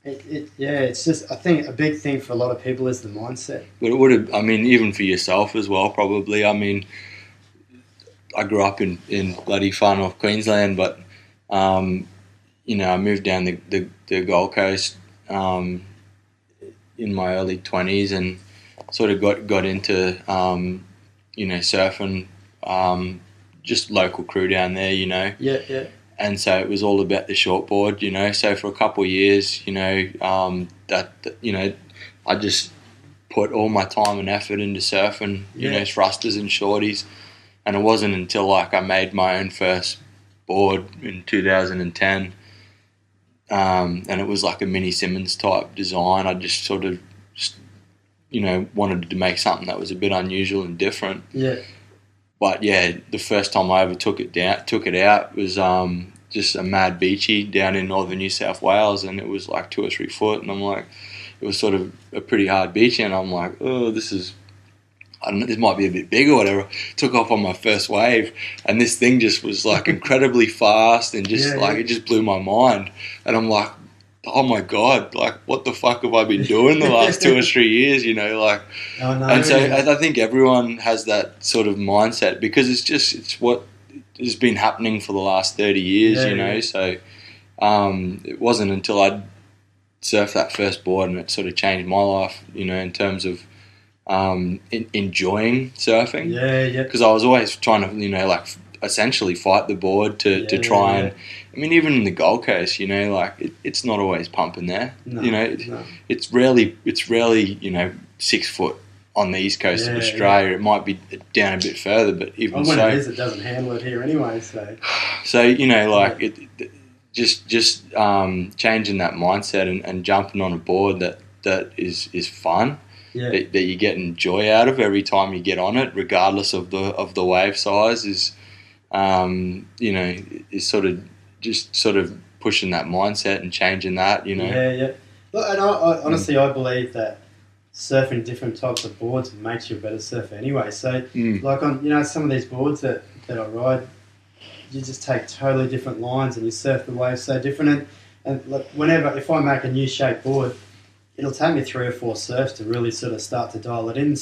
it's just, I think a big thing for a lot of people is the mindset. But it would have, even for yourself as well, probably. I grew up in bloody far north Queensland, but I moved down the Gold Coast in my early 20s, and sort of got into surfing, just local crew down there, Yeah. and so it was all about the shortboard, So for a couple of years, I just put all my time and effort into surfing, thrusters and shorties, and it wasn't until like I made my own first board in 2010, and it was like a Mini Simmons type design. I just sort of, wanted to make something that was a bit unusual and different. Yeah. But yeah, the first time I ever took it out was just a mad beachy down in northern New South Wales, and it was like 2 or 3 foot, and I'm like, it was sort of a pretty hard beachy, and I'm like, oh, this might be a bit big or whatever. Took off on my first wave, and this thing just was like incredibly fast, and just it just blew my mind, and I'm like, oh my God, like what the fuck have I been doing the last 2 or 3 years, like. Oh, no, and so I think everyone has that sort of mindset, because it's what has been happening for the last 30 years, so it wasn't until I surfed that first board and it sort of changed my life, in terms of enjoying surfing. Yeah. Because I was always trying to, essentially fight the board to try and, I mean, even in the Gold Coast, it's not always pumping there. No, it's rarely 6 foot on the east coast of Australia. It might be down a bit further, but even when so, it is, it doesn't handle it here anyway. So just changing that mindset and jumping on a board that is fun. Yeah. That you get joy out of every time you get on it, regardless of the wave size, is sort of pushing that mindset and changing that. Yeah. Look, and I honestly I believe that surfing different types of boards makes you a better surfer anyway. So like on some of these boards that I ride, you just take totally different lines and you surf the waves so different. And like if I make a new shape board, it'll take me 3 or 4 surfs to really sort of start to dial it in.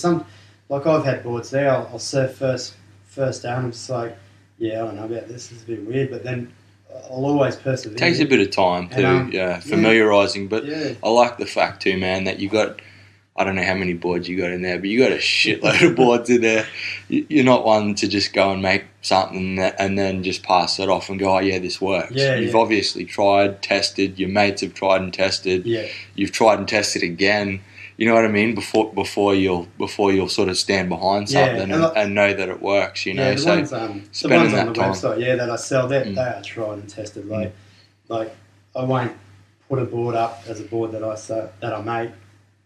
I've had boards there, I'll surf first down, I'm just like, I don't know about this, it's a bit weird, but then I'll always persevere. It takes a bit of time too, familiarising, but I like the fact too, man, that you got, I don't know how many boards you got in there, but you got a shitload of boards in there. You're not one to just go and make something and then just pass it off and go, oh yeah, this works. You've obviously tried, tested, your mates have tried and tested, you've tried and tested again. You know what I mean? Before you'll sort of stand behind something and know that it works. The ones on the website, that I sell, they are tried and tested. Like I won't put a board up as a board that I make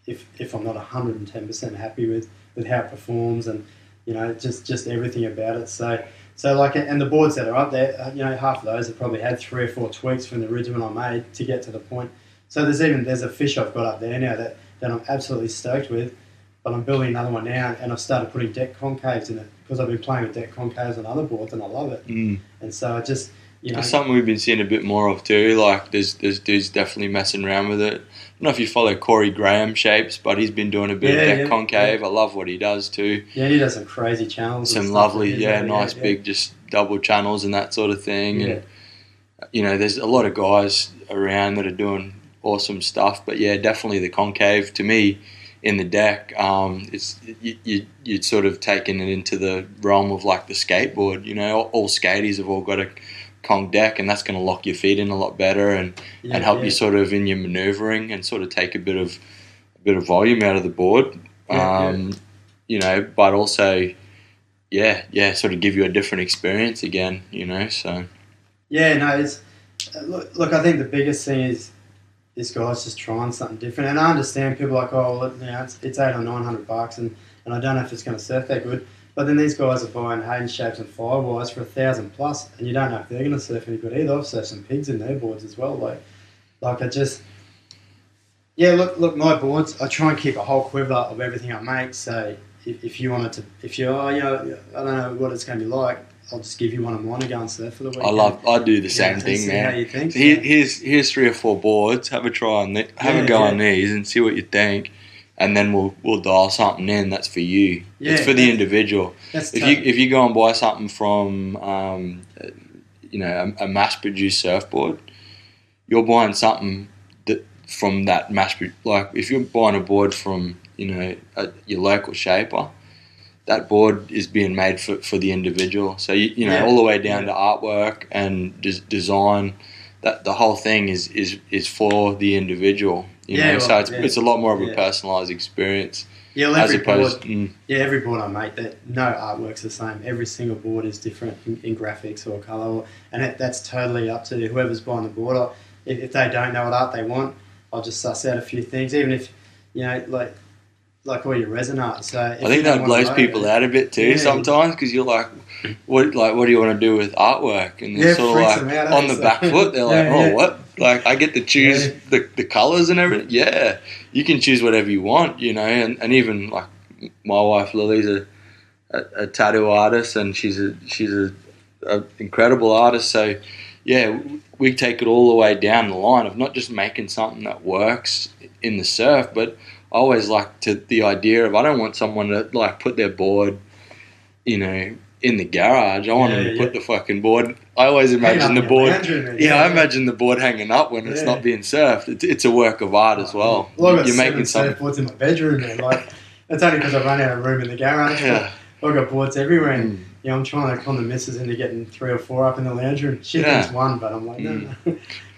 if I'm not 110% happy with how it performs and just everything about it. So and the boards that are up there, half of those have probably had 3 or 4 tweaks from the original I made to get to the point. So there's a fish I've got up there now that I'm absolutely stoked with, but I'm building another one now, and I've started putting deck concaves in it because I've been playing with deck concaves on other boards and I love it. And so I just it's something we've been seeing a bit more of too. Like there's dudes definitely messing around with it. I don't know if you follow Corey Graham shapes, but he's been doing a bit of deck concave. I love what he does too. Yeah, he does some crazy channels. Some lovely, nice big just double channels and that sort of thing. And there's a lot of guys around that are doing awesome stuff. But yeah, definitely the concave to me in the deck, you'd sort of taken it into the realm of like the skateboard. All skaties have all got a conch deck, and that's going to lock your feet in a lot better and help you sort of in your manoeuvring and sort of take a bit of volume out of the board. But also sort of give you a different experience again, so it's look, I think the biggest thing is this guy's just trying something different, and I understand people are like, it's $800 or $900 and I don't know if it's going to surf that good. But then these guys are buying Hayden shapes and firewires for $1,000+, and you don't know if they're going to surf any good either. I've surfed some pigs in their boards as well. Like I just, look, my boards, I try and keep a whole quiver of everything I make. So if you wanted to, I don't know what it's going to be like, I'll just give you one of mine and go and surf for the weekend. I do the same thing, man. How you think? So here's 3 or 4 boards. Have a try on have a go on these and see what you think. And then we'll dial something in that's for you. It's for the individual. If you go and buy something from a mass-produced surfboard, you're buying something that from that like if you're buying a board from your local shaper, that board is being made for the individual. So all the way down to artwork and design, that the whole thing is for the individual. So it's a lot more of a personalised experience. Yeah, well, every board I make, that no artwork's the same. Every single board is different in graphics or colour, and that's totally up to whoever's buying the board. If they don't know what art they want, I'll just suss out a few things, even if like all your resin art. So I think that blows people out a bit too sometimes, because you're like, what do you want to do with artwork? And they're sort of like on the back foot. They're like, what? Like, I get to choose the colours and everything. Yeah, you can choose whatever you want, and even like my wife Lily's a tattoo artist, and she's a incredible artist. So yeah, we take it all the way down the line of not just making something that works in the surf, but I always like the idea of, I don't want someone to like put their board, in the garage. I want them to put the fucking board. I always imagine the board. I imagine the board hanging up when it's not being surfed. It's a work of art as well. Well, I've got seven surfboards in my bedroom, man. Like, that's only because I run out of room in the garage. Yeah. I've got boards everywhere, and I'm trying to con the missus into getting 3 or 4 up in the lounge room. She thinks one, but I'm like, no.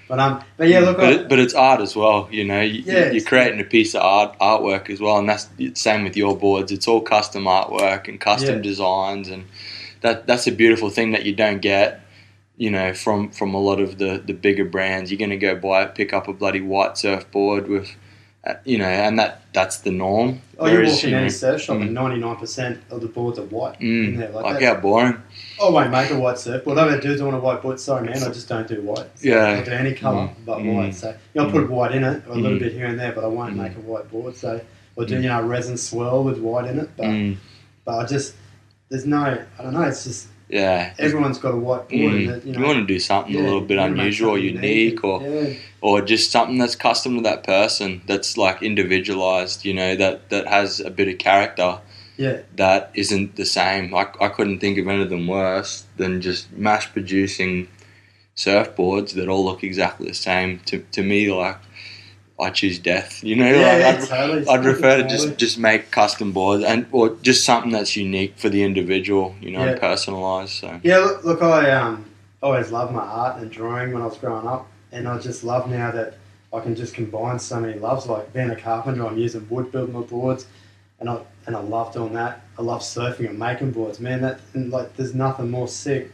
But yeah, look. But it's art as well, You're creating a piece of artwork as well, and that's the same with your boards. It's all custom artwork and custom designs, and that's a beautiful thing that you don't get, from a lot of the bigger brands. You're going to go pick up a bloody white surfboard with, and that's the norm. You walk in any surf shop and 99% of the boards are white in there. Like how boring. I won't make a white surfboard. I've had dudes want a white board. Sorry, man, I just don't do white. So I'll do any colour but white. So I'll put white in it, or a little bit here and there, but I won't make a white board. So I'll do resin swirl with white in it. But I just, there's no, I don't know. It's just everyone's got a white board. And you want to do something a little bit unusual or unique, or just something that's custom to that person. That's like individualized. That has a bit of character. Yeah. That isn't the same. I couldn't think of anything worse than just mass producing surfboards that all look exactly the same. To me, like, I choose death. Totally. I'd prefer to just make custom boards, or just something that's unique for the individual, personalised. So yeah, look, I always loved my art and drawing when I was growing up, and I just love now that I can just combine so many loves. Like being a carpenter, I'm using wood building my boards. And I love doing that. I love surfing and making boards, man. There's nothing more sick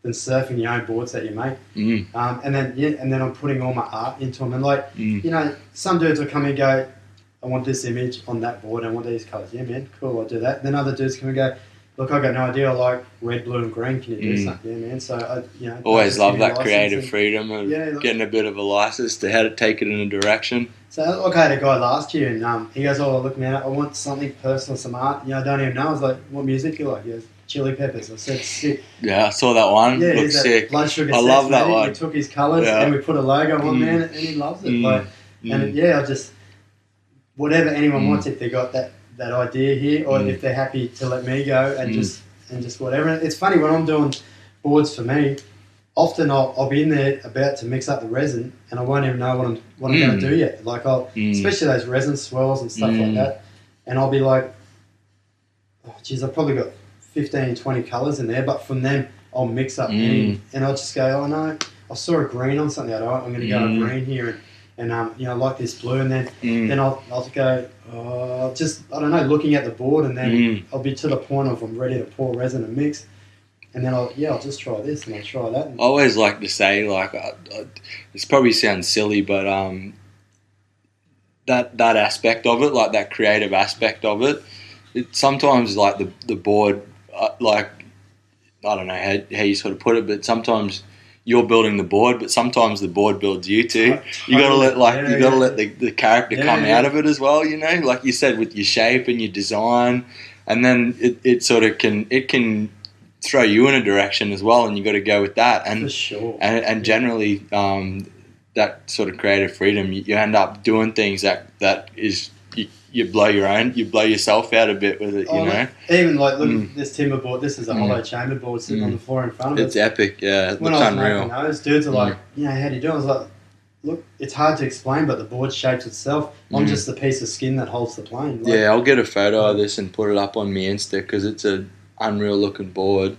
than surfing your own boards that you make. And then I'm putting all my art into them. And some dudes will come and go, I want this image on that board. I want these colours. Yeah, man, cool. I'll do that. And then other dudes come and go, look, I got no idea. I like red, blue, and green. Can you do something? Yeah, man. So always love that creative freedom of getting a bit of a license to how to take it in a direction. So I had a guy last year, and he goes, look, man, I want something personal, some art. I don't even know. I was like, what music do you like? He goes, Chili Peppers. I said, sick. Yeah, I saw that one. Yeah, looks sick. Blood Sugar I love that one. We took his colours and we put a logo on there, and he loves it. I just, whatever anyone wants, if they got that idea here, or if they're happy to let me go and just whatever. It's funny, when I'm doing boards for me, often I'll be in there about to mix up the resin, and I won't even know what I'm going to do yet. Like especially those resin swirls and stuff like that, and I'll be like, oh geez, I've probably got 15, 20 colours in there, but from them I'll mix up any, and I'll just go, oh no, I saw a green on something. I'm going to go a green here, and I like this blue, and then I'll go, I don't know, looking at the board, and then I'll be to the point of I'm ready to pour resin and mix. And then I'll just try this and I'll try that. I always like to say, like, this probably sounds silly, but that aspect of it, like that creative aspect of it, sometimes like the board, like, I don't know how you sort of put it, but sometimes you're building the board, but sometimes the board builds you too. You got to let the character come out of it as well. Like you said, with your shape and your design, and then it sort of can throw you in a direction as well, and you got to go with that. And for sure. And generally, that sort of creative freedom, you end up doing things that is you blow yourself out a bit with it. Even like look at this timber board. This is a hollow chamber board sitting on the floor in front of us. It's epic. Yeah, it when looks I was unreal. making those, dudes are like, how do you do it? I was like, look, it's hard to explain, but the board shapes itself. I'm just the piece of skin that holds the plane. Yeah, I'll get a photo of this and put it up on my Insta because it's a unreal looking board.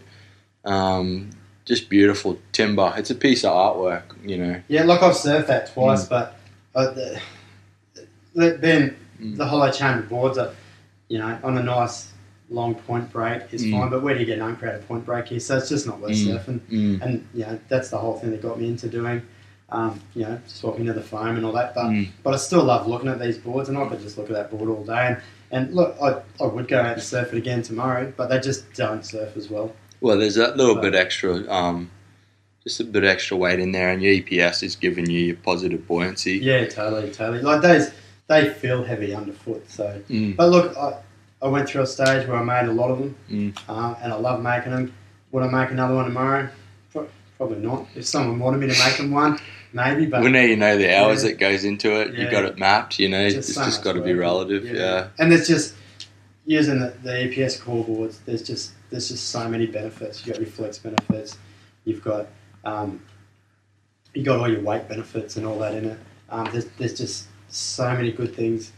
Just beautiful timber. It's a piece of artwork, you know. Yeah, like I've surfed that twice, but then the hollow chamber boards are, you know, on a nice long point break is fine, but where do you get an uncreated point break here? So it's just not worth surfing. And, you know, that's the whole thing that got me into doing, you know, swapping to the foam and all that. But I still love looking at these boards, and I could just look at that board all day. And look, I would go out and surf it again tomorrow, but they just don't surf as well. Well, there's that little bit extra, just a bit extra weight in there, and your EPS is giving you your positive buoyancy. Yeah, totally. Like they feel heavy underfoot. So, but look, I went through a stage where I made a lot of them, and I love making them. Would I make another one tomorrow? Probably not. If someone wanted me to make them one, maybe. But well, now you know the hours that goes into it. You got it mapped. You know, it's just got to be relative. Yeah. And there's just using the EPS core boards. There's just so many benefits. You've got your flex benefits. You've got all your weight benefits and all that in it. There's just so many good things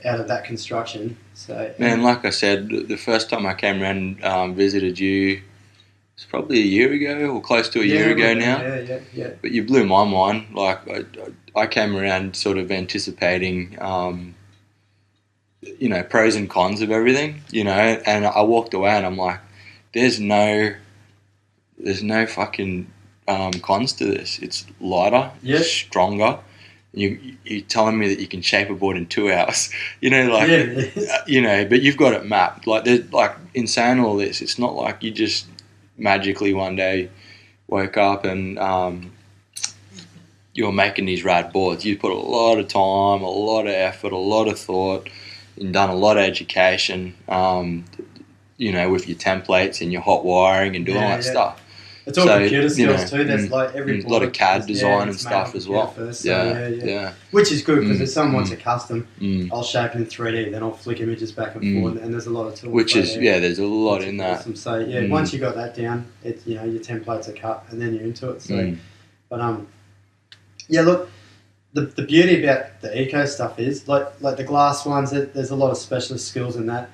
out of that construction. So man, like I said, the first time I came around and visited you, it's probably a year ago or close to a year ago now. Yeah. But you blew my mind. Like I came around sort of anticipating, you know, pros and cons of everything. You know, and I walked away and I'm like, there's no fucking cons to this. It's lighter, it's stronger. You're telling me that you can shape a board in 2 hours, you know, like, you know, but you've got it mapped. Like, there's like in saying all this, it's not like you just magically one day woke up and you're making these rad boards. You put a lot of time, a lot of effort, a lot of thought, and done a lot of education, you know, with your templates and your hot wiring and doing all that stuff. It's all computer skills too. There's like every a lot of CAD design and stuff as well. First, yeah. Which is good because if someone wants a custom, I'll shape it in 3D, then I'll flick images back and forth, and there's a lot of tools. Which is there's a lot in that. Awesome. So once you got that down, it you know your templates are cut, and then you're into it. So, but look, the beauty about the eco stuff is like the glass ones. There's a lot of specialist skills in that.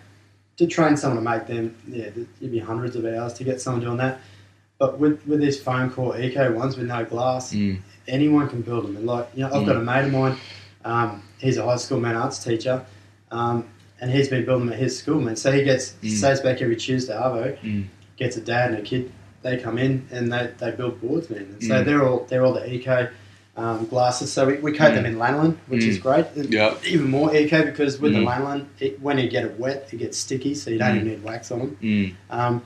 To train someone to make them, it'd be hundreds of hours to get someone doing that. But with these foam core eco ones with no glass, anyone can build them. And like, you know, I've got a mate of mine, he's a high school man arts teacher, and he's been building them at his school, man. So he stays back every Tuesday, Arvo, gets a dad and a kid, they come in and they build boards, man. And so they're all the eco glasses. So we coat them in lanolin, which is great. Even more eco because with the lanolin, when you get it wet, it gets sticky, so you don't even need wax on them.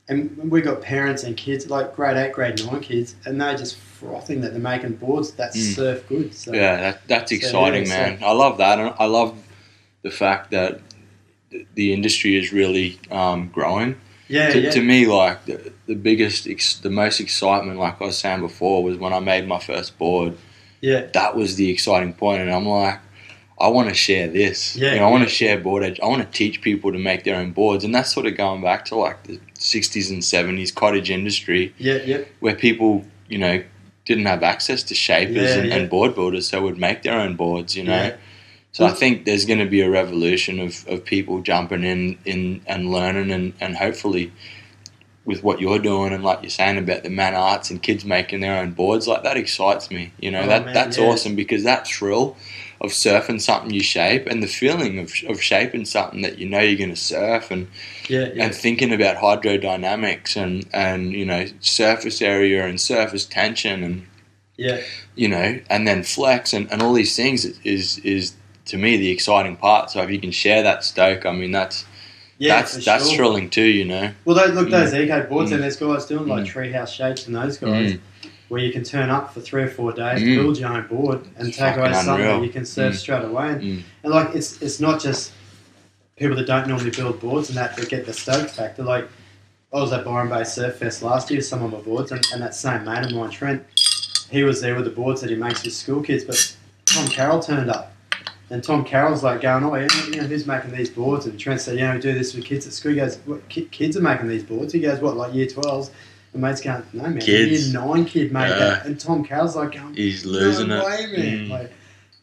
And we got parents and kids, like grade 8, grade 9 kids, and they're just frothing that they're making boards that surf good. So, that's exciting, man. I love that. And I love the fact that the industry is really growing. To me, like the most excitement, like I was saying before, was when I made my first board. That was the exciting point, and I'm like, I want to share this. I want to share board edge. I want to teach people to make their own boards, and that's sort of going back to like the 60s and 70s cottage industry, where people, you know, didn't have access to shapers and board builders, so would make their own boards, you know. So I think there's going to be a revolution of people jumping in and learning, and hopefully with what you're doing and like you're saying about the man arts and kids making their own boards, like that excites me, you know. That's awesome, because that thrill of surfing something you shape and the feeling of shaping something that you know you're going to surf and thinking about hydrodynamics and you know, surface area and surface tension and you know, and then flex and all these things is to me the exciting part. So if you can share that stoke, I mean that's thrilling too, you know. Well, those eco boards, and there's guys doing like treehouse shapes and those guys, where you can turn up for 3 or 4 days, build your own board, and take away something that you can surf straight away. And like it's not just people that don't normally build boards and that get the stoke factor. Like I was at Byron Bay Surf Fest last year, some of my boards, and that same mate of mine, Trent, he was there with the boards that he makes his school kids, but Tom Carroll turned up. And Tom Carroll's like going, oh, you know, who's making these boards? And Trent said, you know, we do this with kids at school. He goes, what, kids are making these boards? He goes, what, like year 12s? my mate's going, no, man, Kids. Year 9 kid made that. And Tom Carroll's like going, he's losing no it. way, man. Like,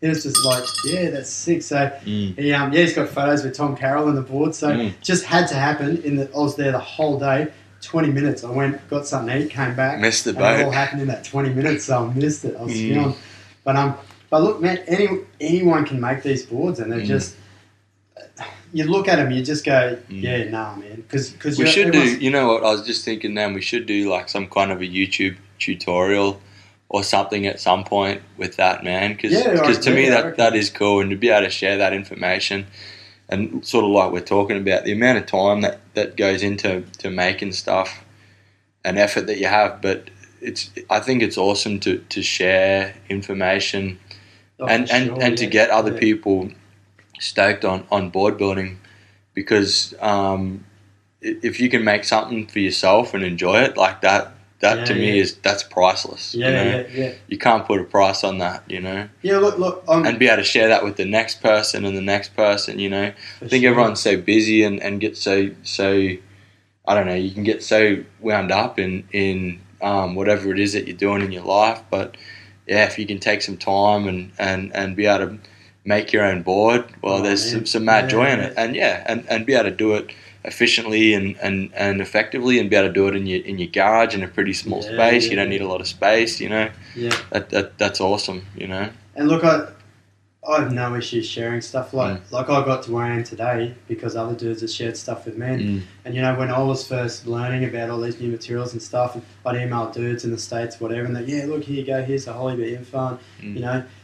he was just like, yeah, that's sick. So, Mm. he's got photos with Tom Carroll on the board. So, just had to happen. I was there the whole day, 20 minutes. I went, got something to eat, came back. Missed the boat. And it all happened in that 20 minutes, so I missed it. I was feeling. But look, man, anyone can make these boards, and they're just, you look at them, you just go, yeah, nah, man. Because we should do, you know what, I was just thinking then, we should do like some kind of a YouTube tutorial or something at some point with that, man, because to me that is cool, and to be able to share that information, and sort of like we're talking about the amount of time that goes into making stuff and effort that you have, but I think it's awesome to share information and to get other people stoked on board building, because if you can make something for yourself and enjoy it like that, to me that's priceless. You can't put a price on that, look and be able to share that with the next person and the next person. I think everyone's so busy and get so I don't know, you can get so wound up in whatever it is that you're doing in your life, but if you can take some time and be able to make your own board, there's some mad joy in it, and be able to do it efficiently and effectively, and be able to do it in your garage in a pretty small space. You don't need a lot of space, that's awesome. And look, I have no issues sharing stuff like I got to where I am today because other dudes have shared stuff with me. And when I was first learning about all these new materials and stuff, I'd email dudes in the States, whatever, and they, look, here you go, here's a whole bit of info,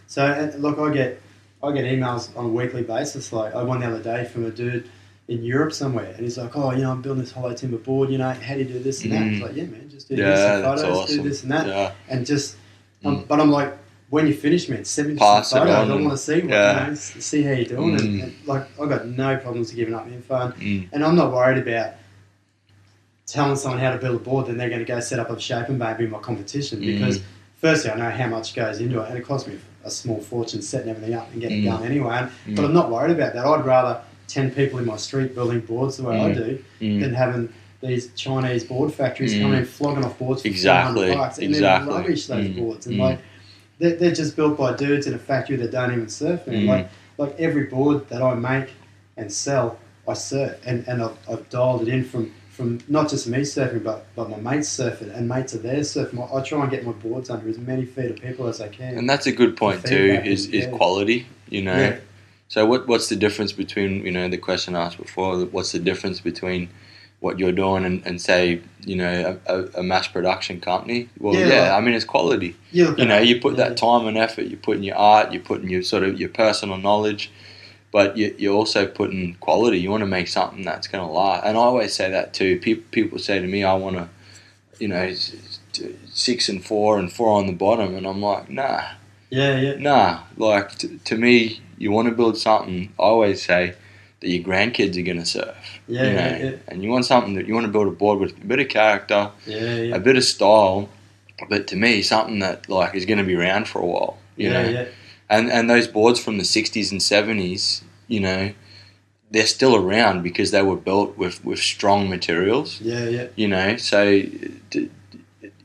So and look, I get emails on a weekly basis. Like I won the other day from a dude in Europe somewhere, and he's like, I'm building this hollow timber board, how do you do this and that? It's like, man, just do this and photos, awesome. Do this and that, and just. But I'm like, when you finish, man, 70% photos. I want to see see how you're doing, and like I got no problems giving up info, and I'm not worried about telling someone how to build a board. Then they're going to go set up a shaping bay and be my competition because firstly I know how much goes into it, and it costs me a small fortune setting everything up and getting it going anyway. But I'm not worried about that. I'd rather 10 people in my street building boards the way I do than having these Chinese board factories coming in flogging off boards for $400 and they're rubbish, those boards, and like they're just built by dudes in a factory that don't even surf. And like every board that I make and sell, I surf, and I've dialed it in from not just me surfing, but my mates surfing and mates of theirs surfing. I try and get my boards under as many feet of people as I can. And that's a good point too, is quality, So what's the difference between, the question I asked before, what's the difference between what you're doing and say, a mass production company? Well, I mean, it's quality. You put that time and effort, you put in your art, you put in your sort of your personal knowledge, but you also put in quality. You want to make something that's going to last. And I always say that too. People say to me, I want to, 6 and 4 and 4 on the bottom. And I'm like, nah. Nah. Like, to me, you want to build something, I always say, that your grandkids are going to surf. And you want something that you want to build a board with a bit of character, a bit of style, but to me, something that like is going to be around for a while. And those boards from the 60s and 70s, they're still around because they were built with strong materials. So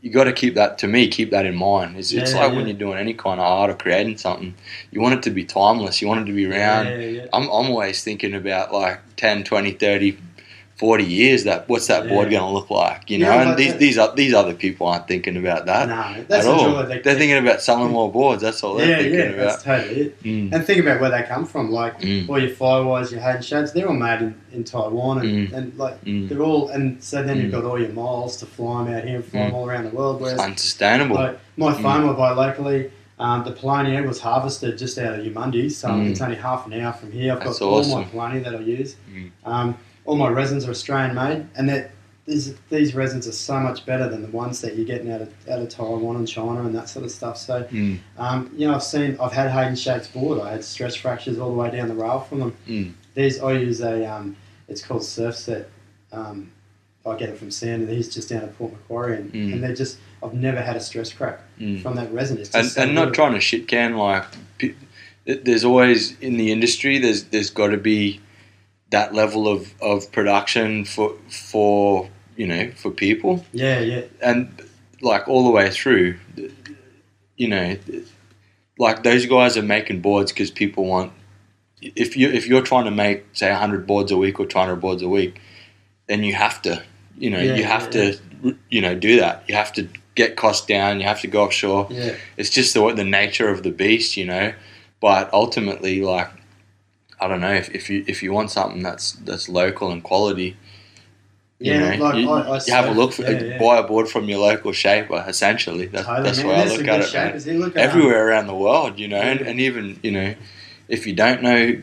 you got to keep that in mind. It's like when you're doing any kind of art or creating something, you want it to be timeless. You want it to be around. I'm always thinking about like 10, 20, 30, 40 years, what's that board going to look like, and these other people aren't thinking about that at all. They're thinking about selling more boards. That's all they're thinking about. That's totally it. And think about where they come from. Like all your Firewires, your Hayden Shades, they're all made in Taiwan, and like they're all. And so then you've got all your miles to fly them out here and fly them all around the world. Whereas it's unsustainable. Like my foam I buy locally. The Polonium was harvested just out of Yamundi, so it's only half an hour from here. I've got all my Polonium that I use. All my resins are Australian made, and these resins are so much better than the ones that you're getting out of Taiwan and China and that sort of stuff. So, I've had Hayden Shakes board. I had stress fractures all the way down the rail from them. These I use it's called Surf Set. I get it from Sam, and he's just down at Port Macquarie, and they're just. I've never had a stress crack from that resin. It's just and not trying to shit can, like there's always in the industry. There's got to be that level of production for you know, for people. Yeah. And like all the way through, you know, like those guys are making boards because people want. If you're trying to make, say, 100 boards a week or 200 boards a week, then you have to, you know, you know, do that. You have to get costs down. You have to go offshore. Yeah. It's just the nature of the beast, you know. But ultimately, like, I don't know, if you want something that's local and quality, you know, you have a look buy a board from your local shaper. Essentially, that's the way I look at it. Man. Everywhere around the world, you know, and even, you know, if you don't know,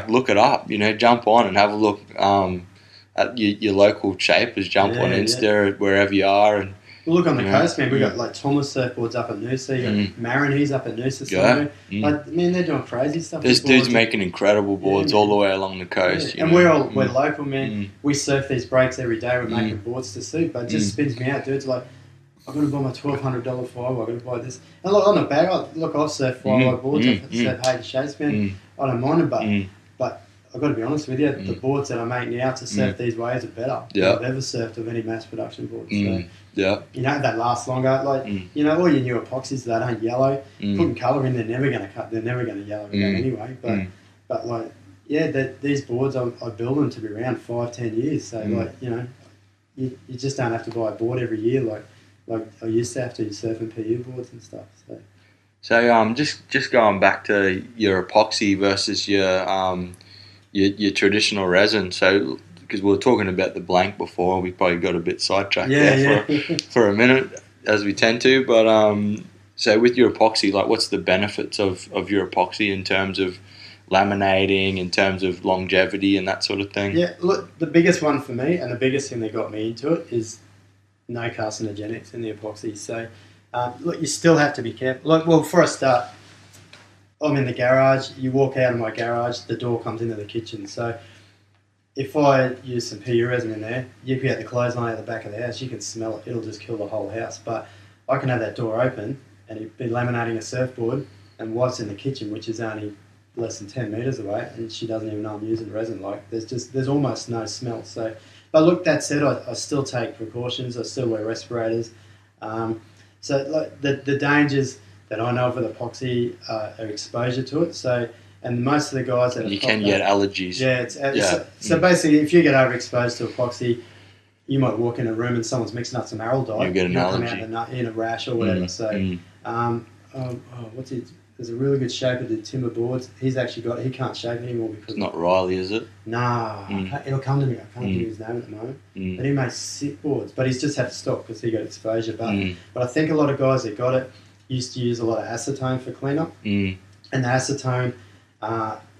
look it up. You know, jump on and have a look at your local shapers. Jump on Insta wherever you are, and look on the coast, man. We got like Thomas surfboards up at Noosa. You got Marin, he's up at Noosa somewhere. Like, man, they're doing crazy stuff. There's dudes making incredible boards all the way along the coast. And we're local, man. We surf these breaks every day. We're making boards to suit, but it just spins me out, dudes. Like, I've got to buy my $1,200 five. I've got to buy this. And look, on the bag, I've surfed 5 boards. I've surfed Hayden shapes, man. I don't mind them, but I've got to be honest with you, the boards that I make now to surf these waves are better than I've ever surfed of any mass production boards. So, you know, that lasts longer. Like, you know, all your new epoxies, they don't yellow. Putting colour in, they're never going to cut. They're never going to yellow again anyway. But like, yeah, these boards, I build them to be around 5-10 years. So like, you know, you just don't have to buy a board every year like I used to have to surfing PU boards and stuff. So just going back to your epoxy versus your traditional resin. So because we were talking about the blank before, we probably got a bit sidetracked for a minute, as we tend to. But so with your epoxy, like, what's the benefits of your epoxy in terms of laminating, in terms of longevity and that sort of thing? Yeah, look, the biggest one for me, and the biggest thing that got me into it, is no carcinogenics in the epoxy. So look, you still have to be careful. Look, well, for a start, I'm in the garage. You walk out of my garage, the door comes into the kitchen. So if I use some PU resin in there, you get the clothesline at the back of the house, you can smell it. It'll just kill the whole house. But I can have that door open and you'd be laminating a surfboard, and wife's in the kitchen, which is only less than 10 metres away, and she doesn't even know I'm using resin. Like, there's almost no smell. So, but look, that said, I still take precautions. I still wear respirators. So like the dangers that I know of with epoxy are exposure to it. So, and most of the guys that you can get allergies. Yeah, so basically, if you get overexposed to epoxy, you might walk in a room and someone's mixing up some araldite. You get an allergy. Come out in a rash or whatever. What's it? There's a really good shaper that did timber boards. He's actually he can't shape anymore because... It's not Riley, is it? Nah, it'll come to me. I can't give you his name at the moment. But he makes sick boards. But he's just had to stop because he got exposure. But I think a lot of guys that got it used to use a lot of acetone for cleanup. And the acetone,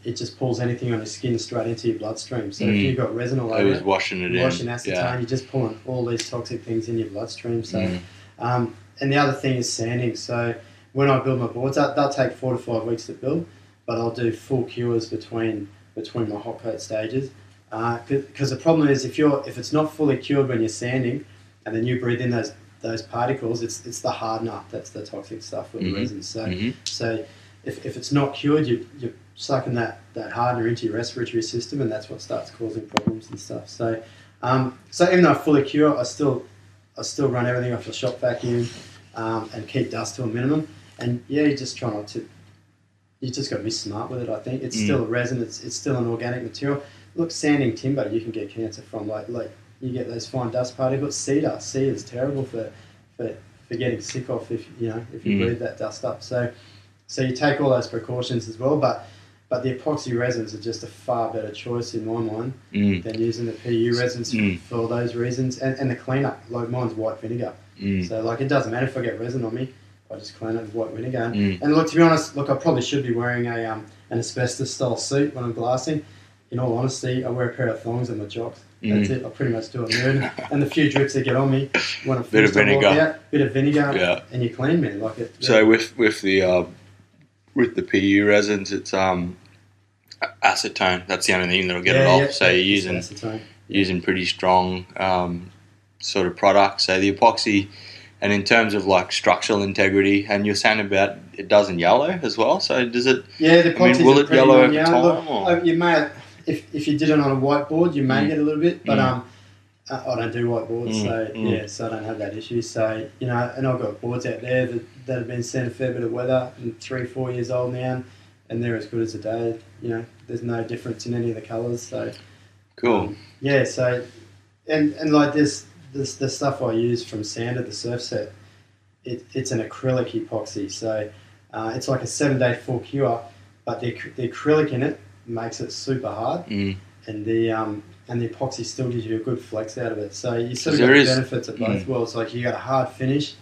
it just pulls anything on your skin straight into your bloodstream. So if you've got resin all over it, washing acetone, you're just pulling all these toxic things in your bloodstream. So, and the other thing is sanding. So when I build my boards, they'll take 4 to 5 weeks to build, but I'll do full cures between my hot coat stages. Because the problem is if it's not fully cured when you're sanding, and then you breathe in those particles, it's the hardener that's the toxic stuff with the resin. So if it's not cured, you're sucking that hardener into your respiratory system, and that's what starts causing problems and stuff. So so even though I fully cure, I still run everything off the shop vacuum and keep dust to a minimum. And yeah, you just try not to. You just got to be smart with it. I think it's still a resin. It's still an organic material. Look, sanding timber, you can get cancer from. Like you get those fine dust particles. Cedar is terrible for getting sick off if you breathe that dust up. So you take all those precautions as well. But the epoxy resins are just a far better choice in my mind than using the PU resins for those reasons. And the cleanup, like mine's white vinegar. So like it doesn't matter if I get resin on me. I just clean it with white vinegar. And look, to be honest, I probably should be wearing an asbestos style suit when I'm glassing. In all honesty, I wear a pair of thongs and my jocks. That's it. I pretty much do a nude. And the few drips that get on me when I'm finished, bit of vinegar, and you clean me like it. Yeah. So with the PU resins, it's acetone. That's the only thing that'll get it off. So you're using pretty strong sort of products. So the epoxy. And in terms of like structural integrity, and you're saying about it doesn't yellow as well. So does it? Yeah, the epoxy will it yellow over time? Look, you may, if you did it on a whiteboard, you may get a little bit, but I don't do white boards, so I don't have that issue. So, and I've got boards out there that have been seen a fair bit of weather and 3-4 years old now, and they're as good as a day. There's no difference in any of the colours. So cool. So and like this the stuff I use from Sander, the surf set, it's an acrylic epoxy. So it's like a 7-day full cure, but the acrylic in it makes it super hard, and the epoxy still gives you a good flex out of it. So you sort of got the benefits of both worlds. Like you got a hard finish,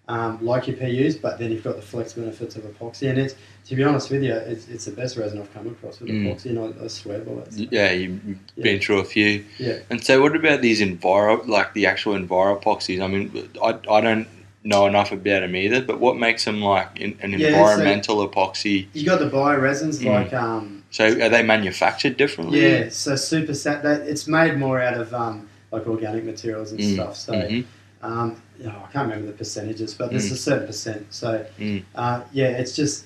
like your PUs, but then you've got the flex benefits of epoxy. And it's, to be honest with you, it's the best resin I've come across with epoxy, and I swear by that. So. Yeah, you've been through a few. Yeah. And so what about these like the actual Enviro epoxies? I mean, I don't know enough about them either, but what makes them like an environmental epoxy? You got the bioresins like... So are they manufactured differently? Yeah, so super sat. It's made more out of like organic materials and stuff. So I can't remember the percentages, but there's a certain percent. So it's just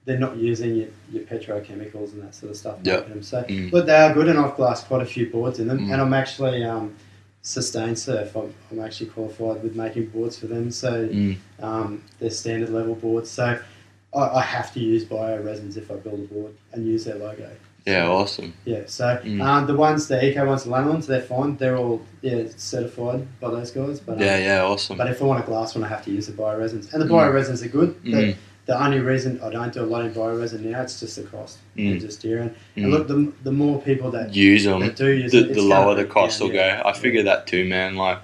they're not using your petrochemicals and that sort of stuff. Yep. Them. So, but they are good, and I've glassed quite a few boards in them, and I'm actually Sustain Surf. I'm actually qualified with making boards for them. So they're standard level boards. So I have to use bioresins if I build a board and use their logo. Yeah, awesome. Yeah, so the eco ones, the lanolins, they're fine. They're all certified by those guys. But awesome. But if I want a glass one, I have to use the bioresins, and the bioresins are good. The only reason I don't do a lot in bioresin now, it's just the cost. Just here, and look, the more people that use them, that do use the lower the cost will go. I figure that too, man. Like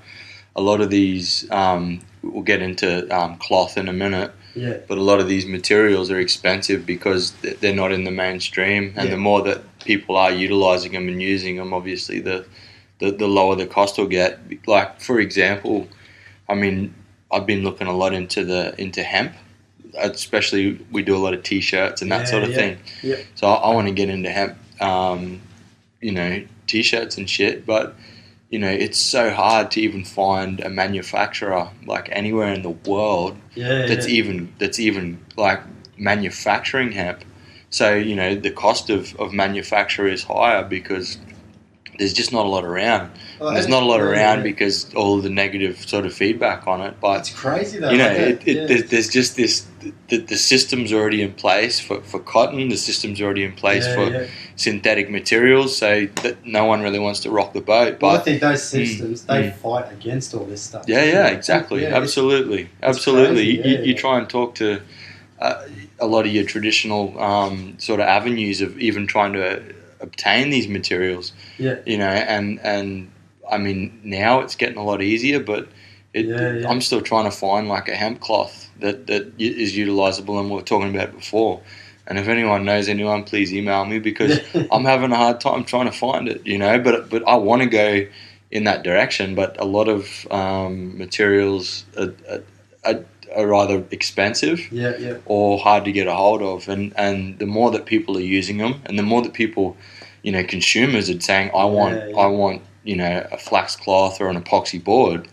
a lot of these, we'll get into cloth in a minute. Yeah. But a lot of these materials are expensive because they're not in the mainstream, and the more that people are utilising them and using them, obviously the lower the cost will get. Like for example, I mean, I've been looking a lot into hemp, especially we do a lot of t-shirts and that sort of thing. Yeah. So I want to get into hemp, t-shirts and shit, but. It's so hard to even find a manufacturer like anywhere in the world that's even like manufacturing hemp. So the cost of manufacture is higher because there's just not a lot around. There's not a lot around because all of the negative sort of feedback on it. But it's crazy though. There's just this. The system's already in place for cotton. The system's already in place for synthetic materials. So that no one really wants to rock the boat. But I think those systems they fight against all this stuff. Yeah, exactly. Absolutely. You try and talk to a lot of your traditional sort of avenues of even trying to obtain these materials. Yeah. And I mean now it's getting a lot easier, but I'm still trying to find like a hemp cloth that is utilisable, and we were talking about it before. And if anyone knows anyone, please email me because I'm having a hard time trying to find it. But I want to go in that direction. But a lot of materials are either expensive or hard to get a hold of, and the more that people are using them, and the more that people, consumers are saying, I want a flax cloth or an epoxy board,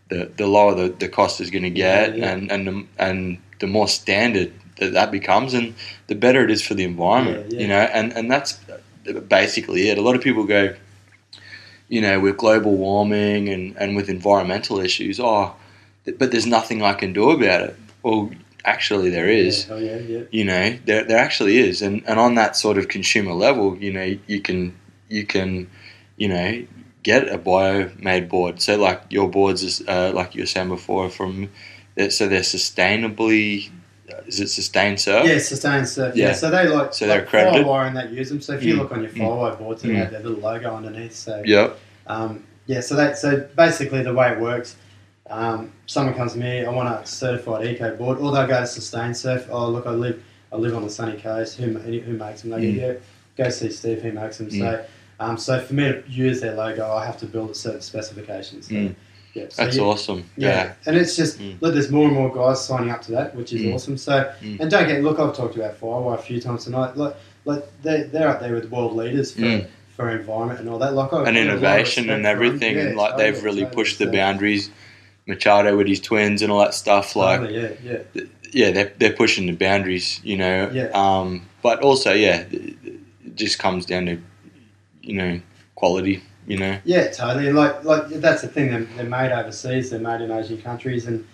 the lower the cost is going to get, and the more standard that becomes, and the better it is for the environment. And that's basically it. A lot of people go, with global warming and with environmental issues, but there's nothing I can do about it. Well, actually there is. There actually is, and on that sort of consumer level, you can get a bio-made board. So like your boards is like you were saying before so they're sustainably. Is it Sustain Surf? Yeah, Sustain Surf. Yeah, so they they're accredited. Firewire and that use them. So if you look on your Firewire boards, they have their little logo underneath. So So basically the way it works. Someone comes to me, I want a certified eco board, or they'll go to Sustain Surf. Oh, look, I live on the sunny coast. Who makes them? They go see Steve. Who makes them? So for me to use their logo, I have to build a certain specifications. So, that's awesome. Yeah, and it's just look, there's more and more guys signing up to that, which is awesome. So and don't get I've talked about Firewire a few times tonight. Like they're up there with world leaders for environment and all that. And innovation and everything, and like they've really pushed the boundaries. Machado with his twins and all that stuff, they're pushing the boundaries, But also, it just comes down to, quality you know. Yeah, totally. Like that's the thing. They're made overseas. They're made in Asian countries, and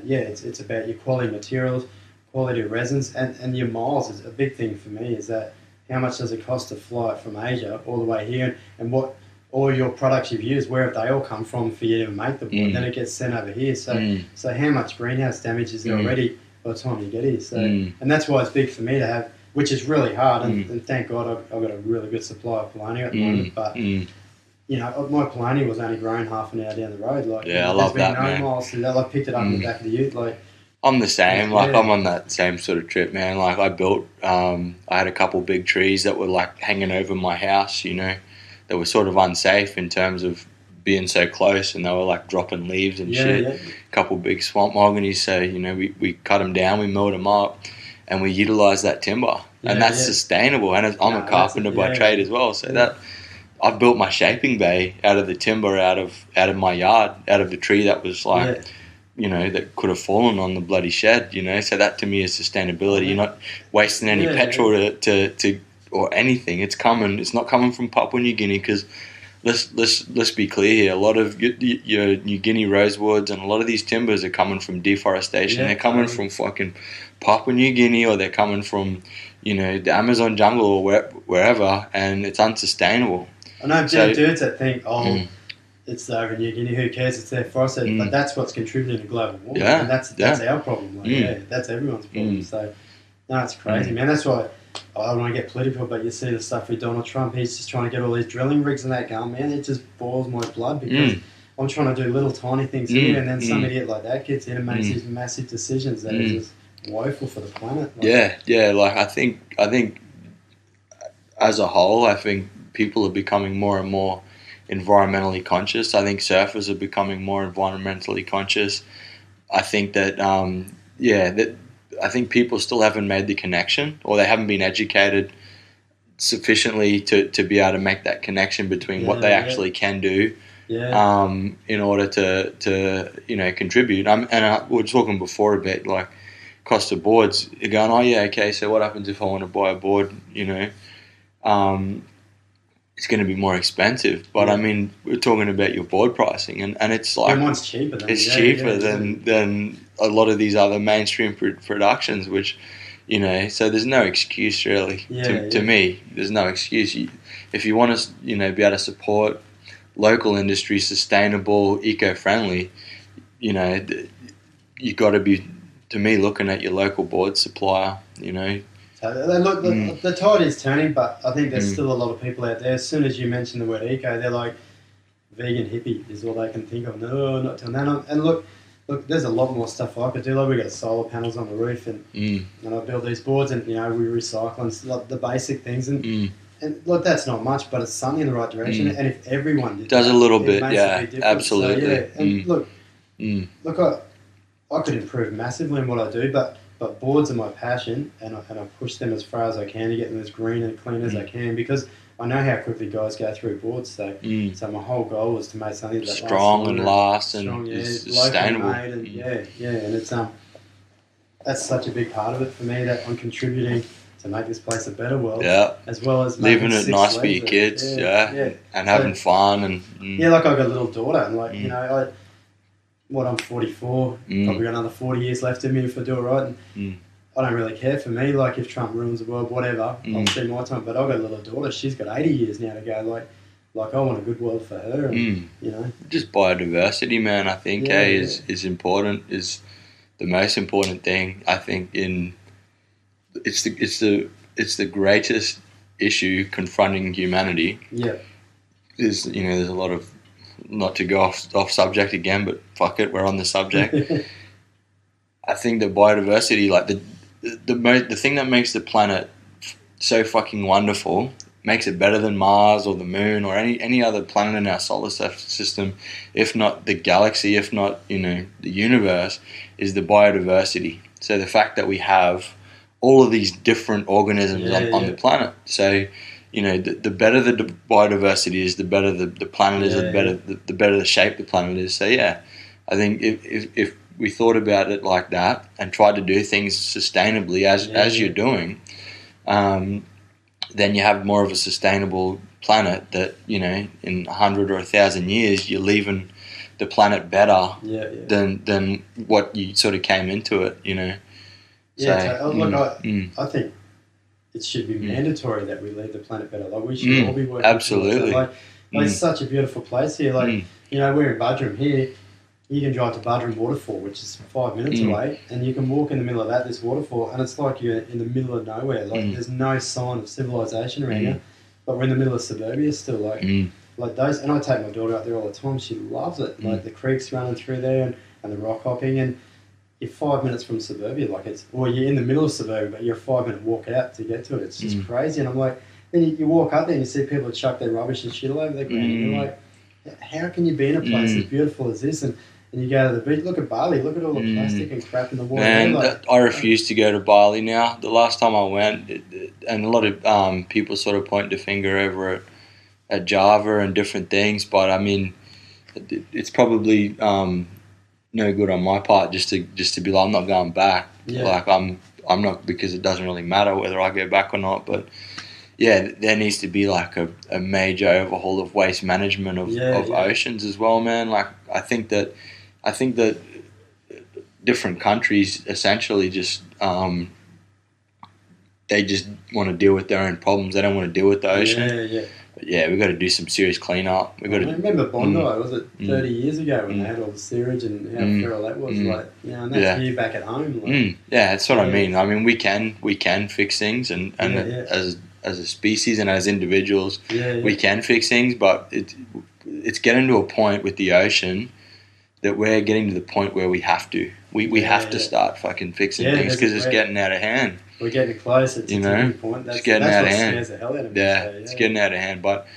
yeah, it's about your quality materials, quality of resins, and your miles is a big thing for me. Is that how much does it cost to fly it from Asia all the way here, and what all your products you've used, where have they all come from for you to make the board? Then it gets sent over here. So how much greenhouse damage is there already by the time you get here? So and that's why it's big for me to have, which is really hard. And thank God I've got a really good supply of polony at the moment. But you know, my polony was only grown half an hour down the road. Like, yeah, I love that, man. Miles to that. I picked it up in the back of the ute. Like, I'm the same. Like, I'm on that same sort of trip, man. Like, I built, I had a couple big trees that were like hanging over my house, you know, that were sort of unsafe in terms of being so close, and they were like dropping leaves and shit. A couple big swamp mahoganies. So, you know, we cut them down, we milled them up, and we utilised that timber. And that's sustainable. And I'm a carpenter by trade as well. So that I've built my shaping bay out of the timber, out of my yard, out of the tree that was like, you know, that could have fallen on the bloody shed, you know. So that to me is sustainability. You're not wasting any petrol to or anything. It's not coming from Papua New Guinea, because let's be clear here. A lot of your New Guinea rosewoods and a lot of these timbers are coming from deforestation. They're coming from fucking Papua New Guinea, or they're coming from, you know, the Amazon jungle or wherever, and it's unsustainable. I know dudes that think, it's over in New Guinea, who cares, it's their forest, but that's what's contributing to global warming, and that's our problem. Like, that's everyone's problem. So, no, it's crazy, man. That's why I don't want to get political, but you see the stuff with Donald Trump, he's just trying to get all these drilling rigs and that going, man, it just boils my blood, because I'm trying to do little tiny things here, and then some idiot like that gets in and makes these massive decisions that are just woeful for the planet. Like, like I think as a whole, I think people are becoming more and more environmentally conscious. I think surfers are becoming more environmentally conscious. I think that I think people still haven't made the connection, or they haven't been educated sufficiently to be able to make that connection between what they actually can do in order to you know, contribute. We were talking before a bit, like, cost of boards. You're going, oh yeah, okay, so what happens if I want to buy a board, you know? It's going to be more expensive, but I mean, we're talking about your board pricing, and it's like, one's cheaper than than a lot of these other mainstream productions, which, you know, so there's no excuse really. To me, there's no excuse. If you want to, you know, be able to support local industry, sustainable, eco-friendly, you know, you got to be, to me, looking at your local board supplier, you know. The tide is turning, but I think there's still a lot of people out there. As soon as you mention the word eco, they're like, vegan hippie is all they can think of. No, not doing that. And look, there's a lot more stuff I could do. Like, we got solar panels on the roof, and I build these boards, and, you know, we recycle and like the basic things. And look, that's not much, but it's something in the right direction. And if everyone did does that, a little it bit, makes a big difference. absolutely. So, and look, I could improve massively in what I do, but boards are my passion, and I push them as far as I can to get them as green and clean as I can, because I know how quickly guys go through boards. So my whole goal was to make something that strong and lasts and strong, sustainable. Made, and and it's that's such a big part of it for me, that I'm contributing to make this place a better world. As well as living it nice for your kids. And having fun and like, I've got a little daughter, and like you know, I'm 44, probably got another 40 years left in me if I do it right. And I don't really care. For me, like, if Trump ruins the world, whatever, I'll see my time. But I've got a little daughter, she's got 80 years now to go. Like I want a good world for her. And, you know, just biodiversity, man. I think is important. Is the most important thing. I think it's the greatest issue confronting humanity. There's a lot of, not to go off subject again, but fuck it, we're on the subject. I think that biodiversity, like the thing that makes the planet so fucking wonderful, makes it better than Mars or the Moon or any other planet in our solar system, if not the galaxy, if not, you know, the universe, is the biodiversity. So the fact that we have all of these different organisms on the planet. So, you know, the better the biodiversity is, the better the planet is, the better the shape the planet is. So I think if we thought about it like that and tried to do things sustainably as you're doing, then you have more of a sustainable planet that, you know, in 100 or 1,000 years, you're leaving the planet better than what you sort of came into it, you know. Yeah, so, look, I think it should be mandatory that we leave the planet better. Like, we should all be working. Absolutely. Like it's such a beautiful place here. Like, you know, we're in Budrum here. You can drive to Budrum Waterfall, which is 5 minutes away, and you can walk in the middle of this waterfall, and it's like you're in the middle of nowhere. Like, there's no sign of civilization around you, but we're in the middle of suburbia still. Like those, and I take my daughter out there all the time. She loves it. Like the creeks running through there and the rock hopping, and you're 5 minutes from suburbia. Like, you're in the middle of suburbia, but you're a 5 minute walk out to get to it. It's just crazy. And I'm like, then you walk up there and you see people chuck their rubbish and shit all over the ground. And you're like, how can you be in a place as beautiful as this? And you go to the beach, look at Bali, look at all the plastic and crap in the water. Man, I refuse to go to Bali now. The last time I went, and a lot of people sort of point the finger over at Java and different things, but I mean, it's probably no good on my part just to be like, I'm not going back. Like, I'm not, because it doesn't really matter whether I go back or not. But yeah, there needs to be like a major overhaul of waste management of oceans as well, man. Like, I think that different countries essentially just they just want to deal with their own problems. They don't want to deal with the ocean. But yeah, we've got to do some serious cleanup. I remember Bondi, was it 30 years ago when they had all the sewage and how feral that was? Like, you know, and that's here back at home. Like, that's what I mean. I mean, we can fix things, and as a species and as individuals, we can fix things. But it's getting to a point with the ocean that we're getting to the point where we have to. We have to start fucking fixing things because it's getting out of hand. We're getting close. It's a tipping point. It's getting out of hand. Scares the hell out of me. It's getting out of hand. But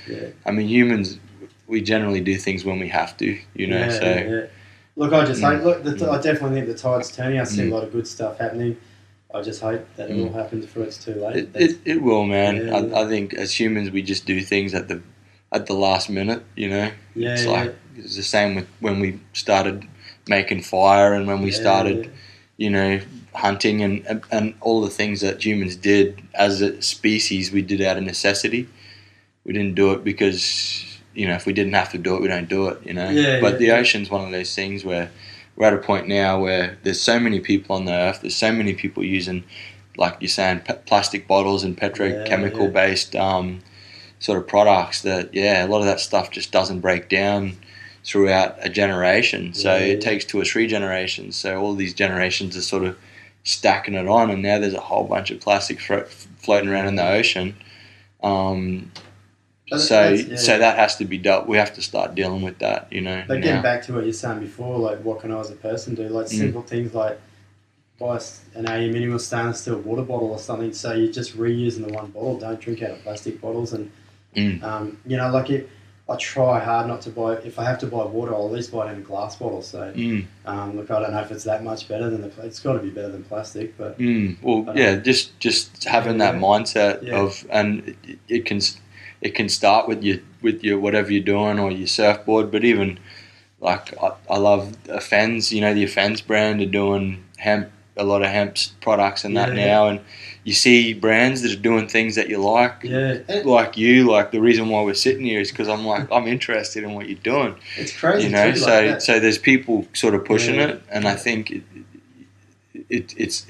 I mean, humans, we generally do things when we have to. You know, Look, I just hope. Look, I definitely think the tide's turning. I see a lot of good stuff happening. I just hope that it all happens before it's too late. It will, man. I think as humans, we just do things at the last minute. You know, it's the same with when we started making fire and when we started, you know, hunting and all the things that humans did as a species. We did out of necessity. We didn't do it because, you know, if we didn't have to do it, we don't do it. You know, but the ocean's one of those things where we're at a point now where there's so many people on the earth. There's so many people using, like you're saying, plastic bottles and petrochemical based sort of products that a lot of that stuff just doesn't break down throughout a generation. So it takes 2 or 3 generations. So all these generations are sort of stacking it on, and now there's a whole bunch of plastic floating around in the ocean. So that has to be dealt. We have to start dealing with that, you know. But getting back to what you're saying before, like, what can I as a person do? Like, simple things like buy an aluminium or stainless steel water bottle or something, so you're just reusing the one bottle. Don't drink out of plastic bottles. And you know, like, I try hard not to buy. If I have to buy water, I'll at least buy it in a glass bottle. So look, I don't know if it's that much better than it's got to be better than plastic. But just having that mindset of, and it can start with your whatever you're doing or your surfboard. But even like I love Offens. You know, the Offens brand are doing a lot of hemp products and that now, and you see brands that are doing things that you like, like the reason why we're sitting here is because I'm interested in what you're doing. It's crazy, you know. Too, So there's people sort of pushing it, and I think it's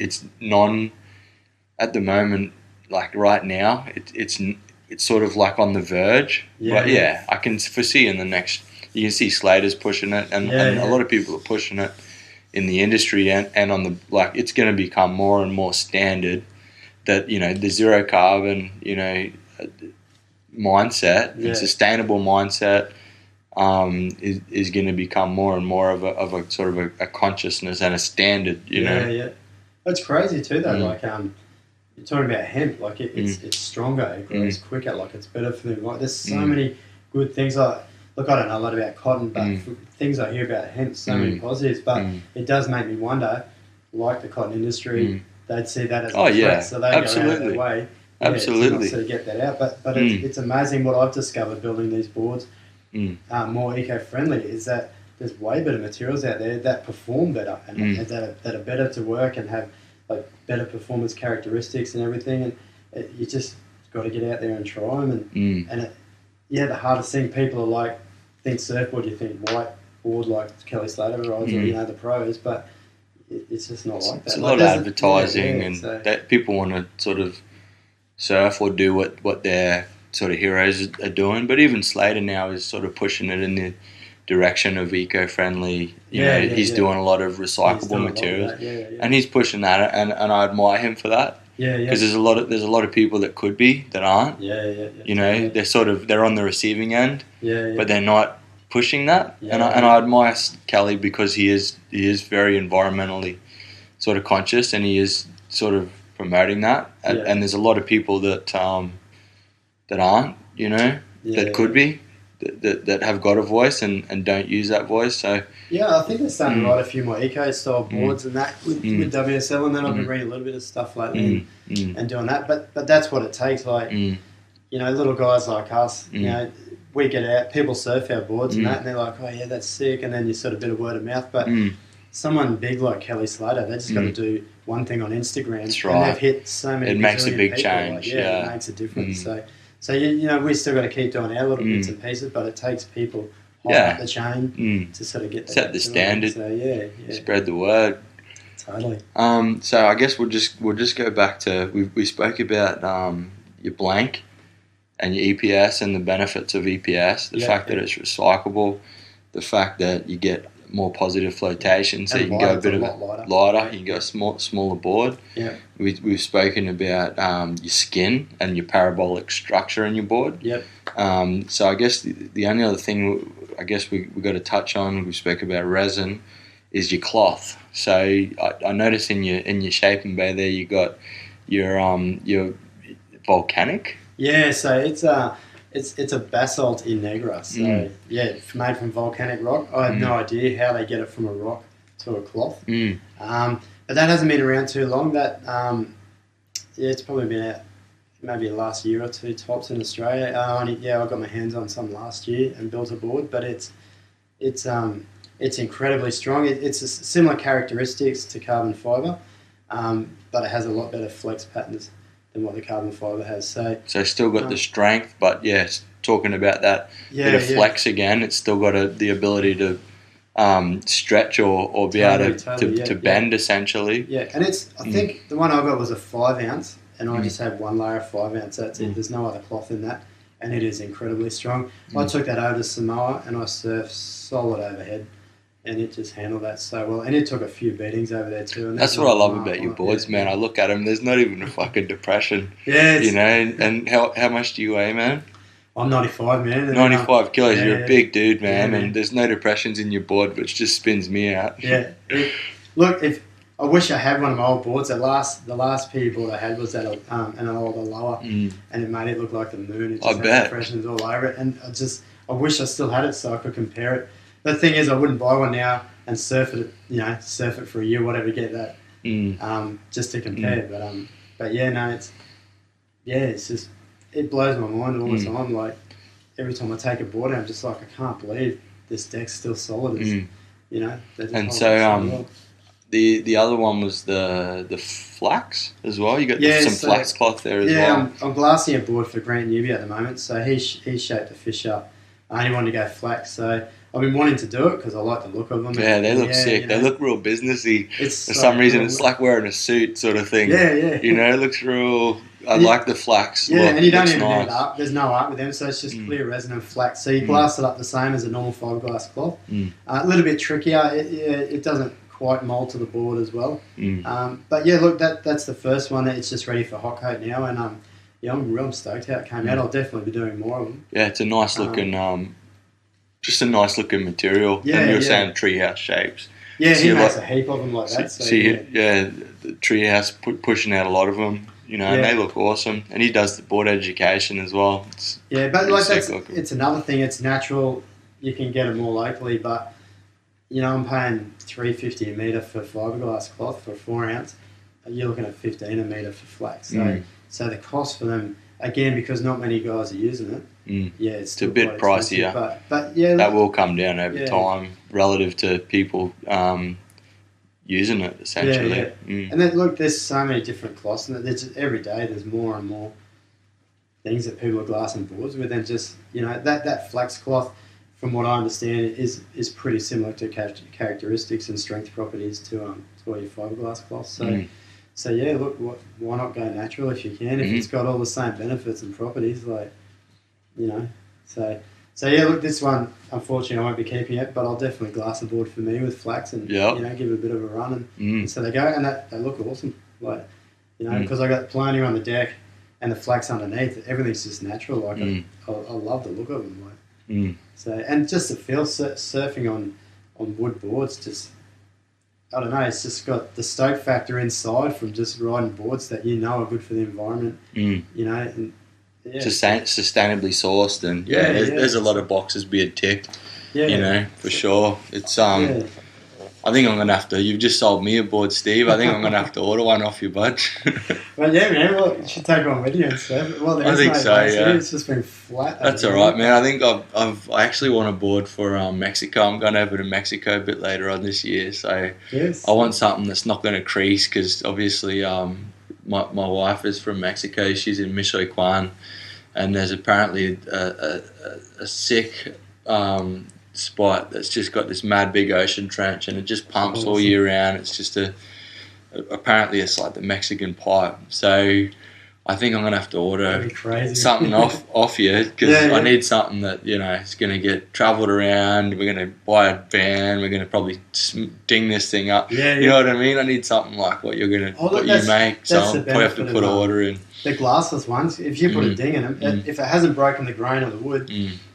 at the moment, like right now, it's sort of like on the verge. But I can foresee in the next. You can see Slater's pushing it, and a lot of people are pushing it in the industry, and on the, like, it's going to become more and more standard that, you know, the zero carbon, you know, mindset and sustainable mindset is going to become more and more of a sort of a consciousness and a standard, you know. Yeah. That's crazy too, though. Like, you're talking about hemp, like it's stronger, it grows quicker, like it's better for them. Like, there's so many good things. Like, look, I don't know a lot about cotton, but things I hear about hemp, so many positives. But it does make me wonder, like the cotton industry, they'd see that as a threat, so they go out of their way. To get that out. But it's amazing what I've discovered building these boards, more eco-friendly, is that there's way better materials out there that perform better and that are better to work and have like better performance characteristics and everything. And you just got to get out there and try them. And the hardest thing, people are like, think surfboard, you think white board like Kelly Slater rides, or the pros, but it's just not like that. It's a lot of advertising, and that people want to sort of surf or do what their sort of heroes are doing. But even Slater now is sort of pushing it in the direction of eco-friendly. He's doing a lot of recyclable materials, and he's pushing that, and I admire him for that. Because there's a lot of people that could be that aren't. They're on the receiving end, but they're not pushing that. And I admire Kelly because he is very environmentally sort of conscious, and he is sort of promoting that. And there's a lot of people that aren't, that could be. That have got a voice and don't use that voice. So I think they're starting to write a few more eco-style boards and that with WSL, and then I've been reading a little bit of stuff lately and doing that. But that's what it takes. Like little guys like us, we get out, people surf our boards and that, and they're like, oh yeah, that's sick, and then you sort of bit of word of mouth. But someone big like Kelly Slater, they just got to do one thing on Instagram, that's right, and they've hit so many. It makes a big people. change. It makes a difference. So we still got to keep doing our little bits and pieces, but it takes people high up the chain to sort of get set the standard. So Spread the word. Totally. So I guess we'll just go back to we spoke about your blank and your EPS and the benefits of EPS, the fact that it's recyclable, the fact that you get more positive flotation, so you can go a bit lighter. You can go a smaller board. Yeah. We've spoken about your skin and your parabolic structure in your board. Yep. So I guess the only other thing I guess we got to touch on, we spoke about resin, is your cloth. So I noticed in your shaping bay there you got your volcanic. Yeah. So it's a basalt in Negra. So it's made from volcanic rock. I have no idea how they get it from a rock to a cloth. But that hasn't been around too long. That it's probably been out maybe the last year or two tops in Australia. I got my hands on some last year and built a board, but it's incredibly strong. It's a similar characteristics to carbon fibre, but it has a lot better flex patterns than what the carbon fibre has. So still got the strength, but talking about that bit of flex again, it's still got the ability to stretch or be able to bend essentially. Yeah, and I think the one I got was a 5 ounce, and I just had one layer of 5 ounce. That's it. There's no other cloth in that, and it is incredibly strong. I took that over to Samoa and I surfed solid overhead, and it just handled that so well. And it took a few beatings over there too. And that's what I love about your boards, man. I look at them, there's not even a fucking depression. Yeah. And how much do you weigh, man? I'm 95, man. 95 kilos. You're a big dude, man. And there's no depressions in your board, which just spins me out. Yeah. Look, I wish I had one of my old boards. The last PE board I had was at an older lower, and it made it look like the moon. It just had depressions all over it, and I wish I still had it so I could compare it. The thing is, I wouldn't buy one now and surf it for a year, whatever, get that, just to compare. But it's just, it blows my mind all the time. Like every time I take a board out, I'm just like, I can't believe this deck's still solid. And so the other one was the flax as well. You got some flax cloth there as well. Yeah, I'm glassing a board for Grant Newby at the moment. So he shaped a fish up. I only wanted to go flax, so I've been wanting to do it because I like the look of them. Yeah, they look sick. They look real businessy. For some reason, it's like wearing a suit sort of thing. Yeah. It looks real. I like the flax. Yeah, and you don't even need art. There's no art with them, so it's just clear resin and flax. So you glass it up the same as a normal fiberglass cloth. A little bit trickier. It doesn't quite mold to the board as well. But look, that's the first one. It's just ready for hot coat now, and I'm real stoked how it came out. I'll definitely be doing more of them. Yeah, it's a nice looking, just a nice looking material. Yeah, and you were saying treehouse shapes. Yeah, he makes a heap of them like that. The treehouse pushing out a lot of them. And they look awesome. And he does the board education as well. But it's another thing. It's natural. You can get it more locally, but I'm paying $3.50 a metre for fiberglass cloth for a 4 ounce. You're looking at $15 a metre for flax. So the cost for them, again, because not many guys are using it. It's a bit pricier. But that will come down over time relative to people using it essentially. And then look, there's so many different cloths, and every day there's more and more things that people are glassing boards with, and just that flax cloth, from what I understand, is pretty similar to characteristics and strength properties to all your fiberglass cloths. So yeah, look, why not go natural if you can? If it's got all the same benefits and properties, So yeah, look, this one, unfortunately, I won't be keeping it, but I'll definitely glass a board for me with flax and give it a bit of a run, and so they go, and they look awesome, because I got planer on the deck and the flax underneath. Everything's just natural. I love the look of them. So, and just the feel surfing on wood boards, just, I don't know, it's just got the stoke factor inside from just riding boards that are good for the environment. And sustainably sourced, and there's a lot of boxes being ticked. For sure. It's I think I'm gonna have to. You've just sold me a board, Steve. I think I'm gonna have to order one off you, bud. Well, yeah, man. Well, you should take one with you and stuff. Well, I think so. Yeah, it's just been flat. That's all right, man. I think I actually want a board for Mexico. I'm going over to Mexico a bit later on this year, so I want something that's not going to crease, because obviously my wife is from Mexico. She's in Michoacan, and there's apparently a sick spot that's just got this mad big ocean trench, and it just pumps all year round. It's just apparently it's like the Mexican pipe. So I think I'm gonna have to order something off you, because I need something that is gonna get travelled around. We're gonna buy a van. We're gonna probably ding this thing up. You know what I mean? I need something like what you make. So I'll probably have to put an order in. The glassless ones, if you put a ding in them, if it hasn't broken the grain of the wood,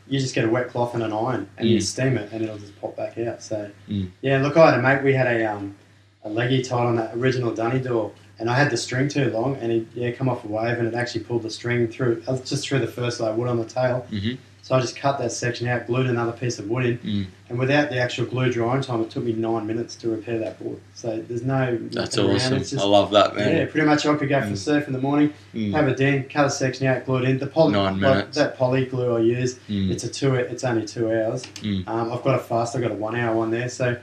you just get a wet cloth and an iron, and you steam it, and it'll just pop back out. So look, I had a mate. We had a leggy tied on that original dunny door, and I had the string too long, and he come off a wave, and it actually pulled the string through the first layer of wood on the tail. So I just cut that section out, glued another piece of wood in, and without the actual glue drying time, it took me 9 minutes to repair that board. So there's no... That's awesome. Just, I love that, man. Yeah, pretty much I could go for surf in the morning, have a ding, cut a section out, glue it in. The poly, 9 minutes. That poly glue I use, it's only 2 hours. I've got I've got a 1 hour one there, so...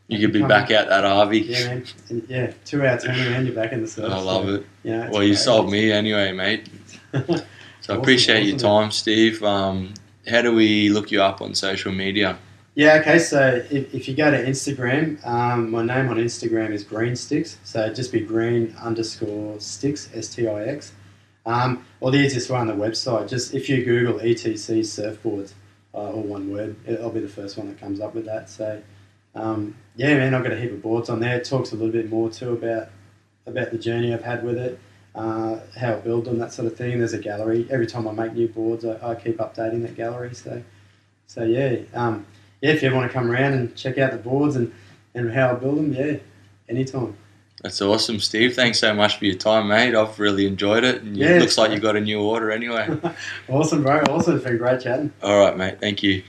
You could be back out that RV. Yeah, man. And 2 hour turnaround, you're back in the surf. I love it. Well, you sold me anyway, mate. So I appreciate your time, Steve. How do we look you up on social media? Yeah, okay, so if you go to Instagram, my name on Instagram is Green Sticks, so just be green_sticks, STIX. Or the easiest way on the website, just if you Google ETC surfboards, all one word, it'll be the first one that comes up with that. So, man, I've got a heap of boards on there. It talks a little bit more too about the journey I've had with it. How I build them, that sort of thing. There's a gallery. Every time I make new boards, I keep updating that gallery. So if you ever want to come around and check out the boards and how I build them, anytime. That's awesome, Steve. Thanks so much for your time, mate. I've really enjoyed it. And it looks like you got a new order anyway. Awesome, bro. Awesome. It's been great chatting. All right, mate. Thank you.